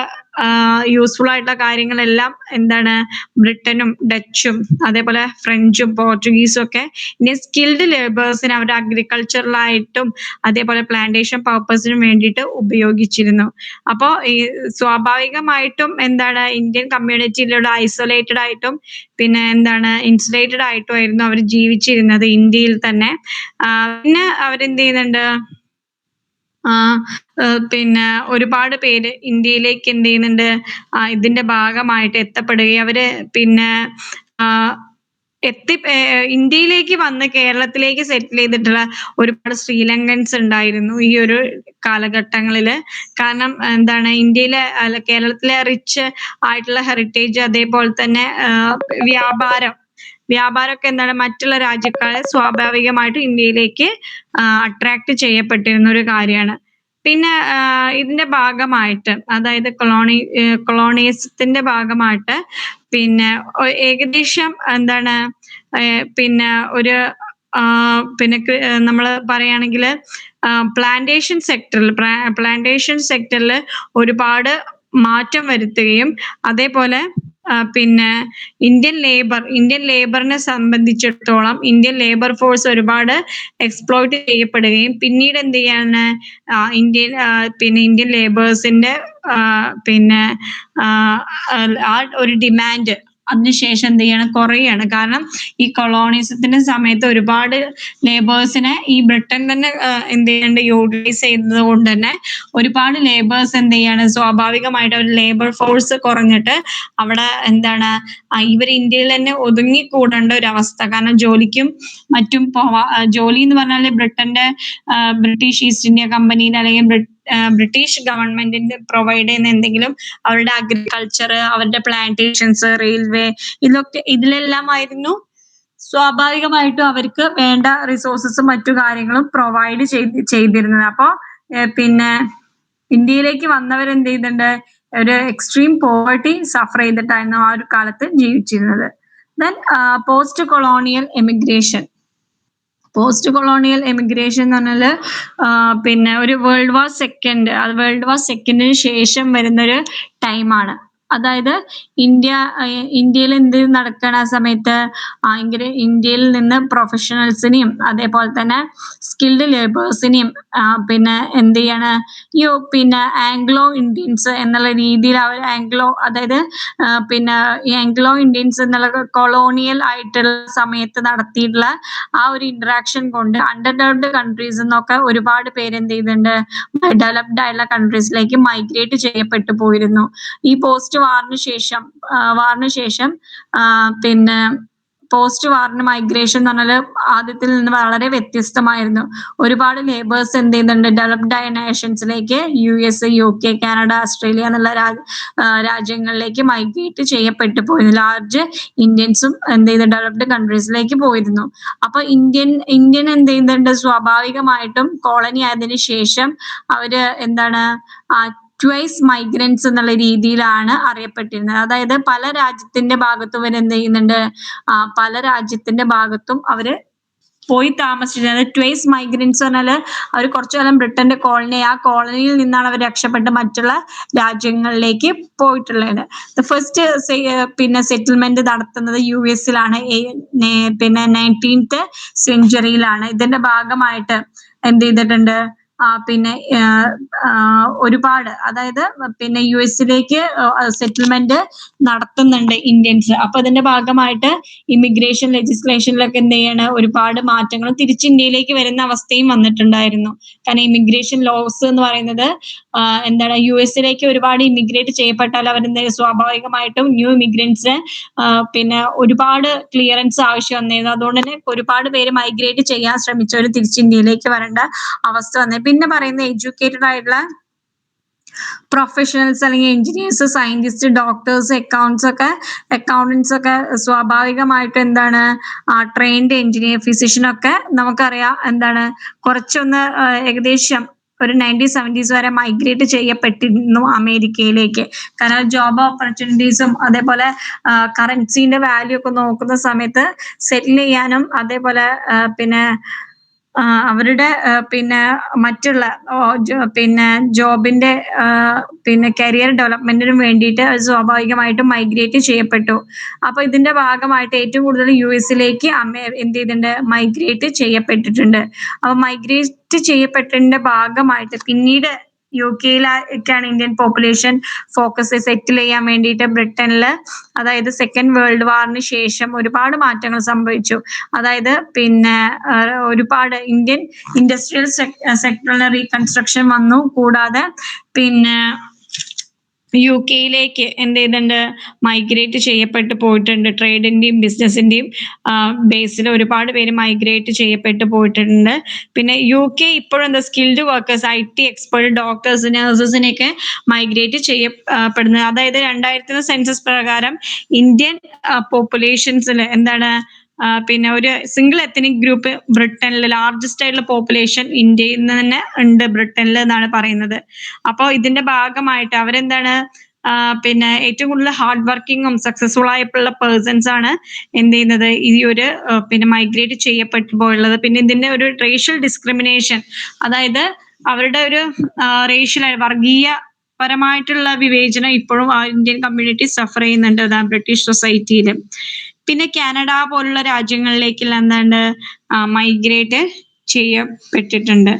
യൂസ്ഫുൾ ആയിട്ടുള്ള കാര്യങ്ങളെല്ലാം എന്താണ് ബ്രിട്ടനും ഡച്ചും അതേപോലെ ഫ്രഞ്ചും പോർച്ചുഗീസും ഒക്കെ സ്കിൽഡ് ലേബേഴ്സിന് അവരുടെ അഗ്രികൾച്ചറലായിട്ടും അതേപോലെ പ്ലാന്റേഷൻ പർപ്പസിനും വേണ്ടിയിട്ട് ഉപയോഗിച്ചിരുന്നു. അപ്പോൾ ഈ സ്വാഭാവികമായിട്ടും എന്താണ് ഇന്ത്യൻ കമ്മ്യൂണിറ്റിയിലൂടെ ഐസൊലേറ്റഡ് ആയിട്ടും പിന്നെ എന്താണ് ഇൻസുലേറ്റഡ് ആയിട്ടും ആയിരുന്നു അവർ ജീവിച്ചിരുന്നത് ഇന്ത്യയിൽ തന്നെ. പിന്നെ അവരെന്ത് ചെയ്യുന്നുണ്ട് പിന്നെ ഒരുപാട് പേര് ഇന്ത്യയിലേക്ക് എന്ത് ചെയ്യുന്നുണ്ട് ഇതിന്റെ ഭാഗമായിട്ട് എത്തപ്പെടുകയും അവര് പിന്നെ ഇന്ത്യയിലേക്ക് വന്ന് കേരളത്തിലേക്ക് സെറ്റിൽ ചെയ്തിട്ടുള്ള ഒരുപാട് ശ്രീലങ്കൻസ് ഉണ്ടായിരുന്നു ഈ ഒരു കാലഘട്ടങ്ങളില്. കാരണം എന്താണ് കേരളത്തിലെ റിച്ച് ആയിട്ടുള്ള ഹെറിറ്റേജ് അതേപോലെ തന്നെ വ്യാപാരമൊക്കെ എന്താണ് മറ്റുള്ള രാജ്യക്കാരെ സ്വാഭാവികമായിട്ടും ഇന്ത്യയിലേക്ക് അട്രാക്ട് ചെയ്യപ്പെട്ടിരുന്ന ഒരു കാര്യമാണ്. പിന്നെ ഇതിന്റെ ഭാഗമായിട്ട് അതായത് കൊളോണിയസത്തിന്റെ ഭാഗമായിട്ട് പിന്നെ ഏകദേശം എന്താണ് പിന്നെ ഒരു പിന്നെ നമ്മൾ പറയുകയാണെങ്കിൽ പ്ലാന്റേഷൻ സെക്ടറിൽ ഒരുപാട് മാറ്റം വരുത്തുകയും അതേപോലെ പിന്നെ ഇന്ത്യൻ ലേബറിനെ സംബന്ധിച്ചിടത്തോളം ഇന്ത്യൻ ലേബർ ഫോഴ്സ് ഒരുപാട് എക്സ്പ്ലോയിറ്റ് ചെയ്യപ്പെടുകയും പിന്നീട് എന്ത് ചെയ്യാണ് ഇന്ത്യൻ ലേബേഴ്സിന്റെ പിന്നെ ആ ഒരു ഡിമാൻഡ് അതിനുശേഷം എന്ത് ചെയ്യണം കുറയാണ്. കാരണം ഈ കൊളോണിസത്തിന്റെ സമയത്ത് ഒരുപാട് ലേബേഴ്സിനെ ഈ ബ്രിട്ടൻ തന്നെ എന്ത് ചെയ്യുന്നുണ്ട് യൂട്ടിലൈസ് ചെയ്യുന്നത് കൊണ്ട് തന്നെ ഒരുപാട് ലേബേഴ്സ് എന്ത് ചെയ്യാണ് സ്വാഭാവികമായിട്ട് ഒരു ലേബർ ഫോഴ്സ് കുറഞ്ഞിട്ട് അവിടെ എന്താണ് ഇവർ ഇന്ത്യയിൽ തന്നെ ഒതുങ്ങിക്കൂടേണ്ട ഒരു അവസ്ഥ. കാരണം ജോലിക്കും മറ്റും ജോലി എന്ന് പറഞ്ഞാൽ ബ്രിട്ടീഷ് ഈസ്റ്റ് ഇന്ത്യ കമ്പനിയിൽ അല്ലെങ്കിൽ ബ്രിട്ടീഷ് ഗവൺമെന്റിന്റെ പ്രൊവൈഡ് ചെയ്യുന്ന എന്തെങ്കിലും അവരുടെ അഗ്രികൾച്ചർ അവരുടെ പ്ലാന്റേഷൻസ് റെയിൽവേ ഇതിലെല്ലാം ആയിരുന്നു സ്വാഭാവികമായിട്ടും അവർക്ക് വേണ്ട റിസോഴ്സസും മറ്റു കാര്യങ്ങളും പ്രൊവൈഡ് ചെയ്തിരുന്നത്. അപ്പോ പിന്നെ ഇന്ത്യയിലേക്ക് വന്നവരെന്ത് ചെയ്യുന്നുണ്ട് ഒരു എക്സ്ട്രീം പോവർട്ടി സഫർ ചെയ്തിട്ടായിരുന്നു ആ ഒരു കാലത്ത് ജീവിച്ചിരുന്നത്. ദെൻ പോസ്റ്റ് കൊളോണിയൽ എമിഗ്രേഷൻ എന്ന് പറഞ്ഞാല് പിന്നെ ഒരു വേൾഡ് വാർ സെക്കൻഡിന് ശേഷം വരുന്നൊരു ടൈമാണ്. അതായത് ഇന്ത്യയിൽ എന്ത് നടക്കണ ആ സമയത്ത് ഇന്ത്യയിൽ നിന്ന് പ്രൊഫഷണൽസിനെയും അതേപോലെ തന്നെ സ്കിൽഡ് ലേബേഴ്സിനെയും പിന്നെ എന്ത് ചെയ്യാണ് പിന്നെ ആംഗ്ലോ ഇന്ത്യൻസ് എന്നുള്ള രീതിയിൽ അതായത് പിന്നെ ഈ ആംഗ്ലോ ഇന്ത്യൻസ് എന്നുള്ള കൊളോണിയൽ ആയിട്ടുള്ള സമയത്ത് നടത്തിയിട്ടുള്ള ആ ഒരു ഇന്ററാക്ഷൻ കൊണ്ട് അണ്ടർഡെവലപ്ഡ് കൺട്രീസ് എന്നൊക്കെ ഒരുപാട് പേര് എന്ത് ചെയ്യുന്നുണ്ട് ഡെവലപ്ഡ് ആയിട്ടുള്ള കൺട്രീസിലേക്ക് മൈഗ്രേറ്റ് ചെയ്യപ്പെട്ടു പോയിരുന്നു. ഈ പോസ്റ്റ് വാറിന് ശേഷം പിന്നെ പോസ്റ്റ് വാറിന് മൈഗ്രേഷൻ എന്ന് പറഞ്ഞാൽ ആദ്യത്തിൽ നിന്ന് വളരെ വ്യത്യസ്തമായിരുന്നു. ഒരുപാട് ലേബേഴ്സ് എന്ത് ചെയ്യുന്നുണ്ട് ഡെവലപ്ഡ് ആയ നേഷൻസിലേക്ക് US UK കാനഡ ഓസ്ട്രേലിയ എന്നുള്ള രാജ്യങ്ങളിലേക്ക് മൈഗ്രേറ്റ് ചെയ്യപ്പെട്ടു പോയിരുന്നു. ലാർജ് ഇന്ത്യൻസും എന്ത് ചെയ്ത് ഡെവലപ്ഡ് കൺട്രീസിലേക്ക് പോയിരുന്നു. അപ്പൊ ഇന്ത്യൻ എന്ത് ചെയ്യുന്നുണ്ട് സ്വാഭാവികമായിട്ടും കോളനി ആയതിനു ശേഷം അവര് എന്താണ് ട്വൈസ് മൈഗ്രൻസ് എന്നുള്ള രീതിയിലാണ് അറിയപ്പെട്ടിരുന്നത്. അതായത് പല രാജ്യത്തിന്റെ ഭാഗത്തും ഇവർ എന്ത് ചെയ്യുന്നുണ്ട് പല രാജ്യത്തിന്റെ ഭാഗത്തും അവര് പോയി താമസിച്ചിരുന്നത്. ട്വൈസ് മൈഗ്രൻസ് പറഞ്ഞാല് അവർ കുറച്ചു കാലം ബ്രിട്ടന്റെ ആ കോളനിയിൽ നിന്നാണ് അവർ രക്ഷപ്പെട്ട് മറ്റുള്ള രാജ്യങ്ങളിലേക്ക് പോയിട്ടുള്ളത്. ഫസ്റ്റ് പിന്നെ സെറ്റിൽമെന്റ് നടത്തുന്നത് US-ലാണ് പിന്നെ 19th സെഞ്ച്വറിയിലാണ്. ഇതിന്റെ ഭാഗമായിട്ട് എന്ത് ചെയ്തിട്ടുണ്ട് പിന്നെ ഒരുപാട് അതായത് പിന്നെ യുഎസിലേക്ക് സെറ്റിൽമെന്റ് നടത്തുന്നുണ്ട് ഇന്ത്യൻസ്. അപ്പൊ അതിന്റെ ഭാഗമായിട്ട് ഇമിഗ്രേഷൻ ലെജിസ്ലേഷനിലൊക്കെ എന്ത് ചെയ്യാണ് ഒരുപാട് മാറ്റങ്ങൾ തിരിച്ച് ഇന്ത്യയിലേക്ക് വരുന്ന അവസ്ഥയും വന്നിട്ടുണ്ടായിരുന്നു. കാരണം ഇമിഗ്രേഷൻ ലോസ് എന്ന് പറയുന്നത് എന്താണ് യുഎസിലേക്ക് ഒരുപാട് ഇമിഗ്രേറ്റ് ചെയ്യപ്പെട്ടാൽ അവരെന്ത് സ്വാഭാവികമായിട്ടും ന്യൂ ഇമിഗ്രൻസ് പിന്നെ ഒരുപാട് ക്ലിയറൻസ് ആവശ്യം വന്നിരുന്നു. അതുകൊണ്ട് തന്നെ ഒരുപാട് പേര് മൈഗ്രേറ്റ് ചെയ്യാൻ ശ്രമിച്ചവർ തിരിച്ച് ഇന്ത്യയിലേക്ക് വരേണ്ട അവസ്ഥ വന്നത്. പിന്നെ പറയുന്ന എഡ്യൂക്കേറ്റഡ് ആയിട്ടുള്ള പ്രൊഫഷണൽസ് അല്ലെങ്കിൽ എഞ്ചിനീയേഴ്സ്, സയന്റിസ്റ്റ്, ഡോക്ടേഴ്സ്, അക്കൗണ്ടൻസ് ഒക്കെ സ്വാഭാവികമായിട്ടും എന്താണ് ട്രെയിൻഡ് എഞ്ചിനീയർ, ഫിസിഷ്യൻ ഒക്കെ നമുക്കറിയാം എന്താണ് കുറച്ചൊന്ന് ഏകദേശം ഒരു 1970s വരെ മൈഗ്രേറ്റ് ചെയ്യപ്പെട്ടിരുന്നു അമേരിക്കയിലേക്ക്. കാരണം ജോബ് ഓപ്പർച്യൂണിറ്റീസും അതേപോലെ കറൻസിന്റെ വാല്യൂ ഒക്കെ നോക്കുന്ന സമയത്ത് സെറ്റിൽ ചെയ്യാനും അതേപോലെ പിന്നെ അവരുടെ പിന്നെ മറ്റുള്ള പിന്നെ ജോബിന്റെ പിന്നെ കരിയർ ഡെവലപ്മെന്റിനും വേണ്ടിയിട്ട് സ്വാഭാവികമായിട്ടും മൈഗ്രേറ്റ് ചെയ്യപ്പെട്ടു. അപ്പൊ ഇതിന്റെ ഭാഗമായിട്ട് ഏറ്റവും കൂടുതൽ യുഎസിലേക്ക് എന്ത് ചെയ്തിട്ടുണ്ട് മൈഗ്രേറ്റ് ചെയ്യപ്പെട്ടിട്ടുണ്ട്. അപ്പൊ മൈഗ്രേറ്റ് ചെയ്യപ്പെട്ടതിന്റെ ഭാഗമായിട്ട് പിന്നീട് യുകെയിലേക്കാണ് ഇന്ത്യൻ പോപ്പുലേഷൻ ഫോക്കസ് സെറ്റിൽ ചെയ്യാൻ വേണ്ടിയിട്ട് ബ്രിട്ടനില്, അതായത് സെക്കൻഡ് വേൾഡ് വാറിന് ശേഷം ഒരുപാട് മാറ്റങ്ങൾ സംഭവിച്ചു. അതായത് പിന്നെ ഒരുപാട് ഇന്ത്യൻ ഇൻഡസ്ട്രിയൽ സെക്ടറിന് റീകൺസ്ട്രക്ഷൻ വന്നു. കൂടാതെ പിന്നെ യുകെയിലേക്ക് എന്ത് ചെയ്തിട്ടുണ്ട് മൈഗ്രേറ്റ് ചെയ്യപ്പെട്ടു പോയിട്ടുണ്ട്. ട്രേഡിന്റെയും ബിസിനസിന്റെയും ബേസിൽ ഒരുപാട് പേര് മൈഗ്രേറ്റ് ചെയ്യപ്പെട്ടു പോയിട്ടുണ്ട്. പിന്നെ യുകെ ഇപ്പോഴും എന്താ skilled workers, IT expert, doctors, നഴ്സസിനെയൊക്കെ മൈഗ്രേറ്റ് ചെയ്യപ്പെടുന്നത്. അതായത് 2000 സെൻസസ് പ്രകാരം ഇന്ത്യൻ പോപ്പുലേഷൻസിൽ എന്താണ് പിന്നെ ഒരു സിംഗിൾ എത്തനിക് ഗ്രൂപ്പ് ബ്രിട്ടനിൽ ലാർജസ്റ്റ് ആയിട്ടുള്ള പോപ്പുലേഷൻ ഇന്ത്യയിൽ നിന്ന് തന്നെ ഉണ്ട് ബ്രിട്ടനിൽ എന്നാണ് പറയുന്നത്. അപ്പോൾ ഇതിന്റെ ഭാഗമായിട്ട് അവരെന്താണ് പിന്നെ ഏറ്റവും കൂടുതൽ ഹാർഡ് വർക്കിങ്ങും സക്സസ്ഫുൾ ആയിട്ടുള്ള പേഴ്സൺസ് ആണ് എന്ത് ചെയ്യുന്നത് ഈ ഒരു പിന്നെ മൈഗ്രേറ്റ് ചെയ്യപ്പെട്ടു പോയുള്ളത്. പിന്നെ ഇതിന്റെ ഒരു റേഷ്യൽ ഡിസ്ക്രിമിനേഷൻ, അതായത് അവരുടെ ഒരു റേഷ്യൽ വർഗീയ പരമായിട്ടുള്ള വിവേചനം ഇപ്പോഴും ഇന്ത്യൻ കമ്മ്യൂണിറ്റി സഫർ ചെയ്യുന്നുണ്ട് ബ്രിട്ടീഷ് സൊസൈറ്റിയിൽ. പിന്നെ കാനഡ പോലുള്ള രാജ്യങ്ങളിലേക്ക് എന്താണ് മൈഗ്രേറ്റ് ചെയ്യപ്പെട്ടിട്ടുണ്ട്,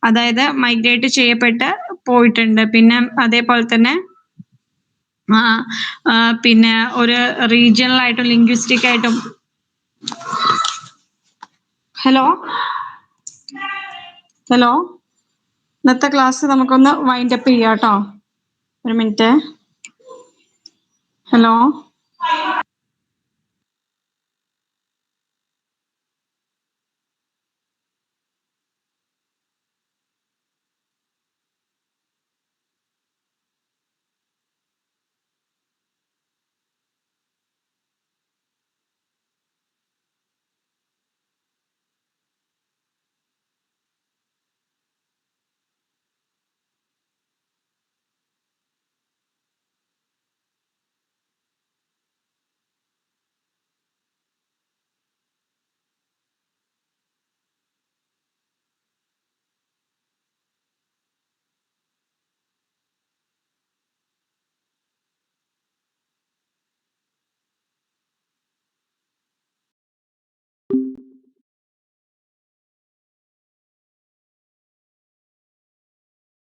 അതായത് മൈഗ്രേറ്റ് ചെയ്യപ്പെട്ട് പോയിട്ടുണ്ട്. പിന്നെ അതേപോലെ തന്നെ പിന്നെ ഒരു റീജിയണൽ ആയിട്ടും ലിംഗ്വിസ്റ്റിക് ആയിട്ടും. ഹലോ ഇന്നത്തെ ക്ലാസ് നമുക്കൊന്ന് വൈൻഡ് അപ്പ് ചെയ്യാം കേട്ടോ. ഒരു മിനിറ്റ്. ഹലോ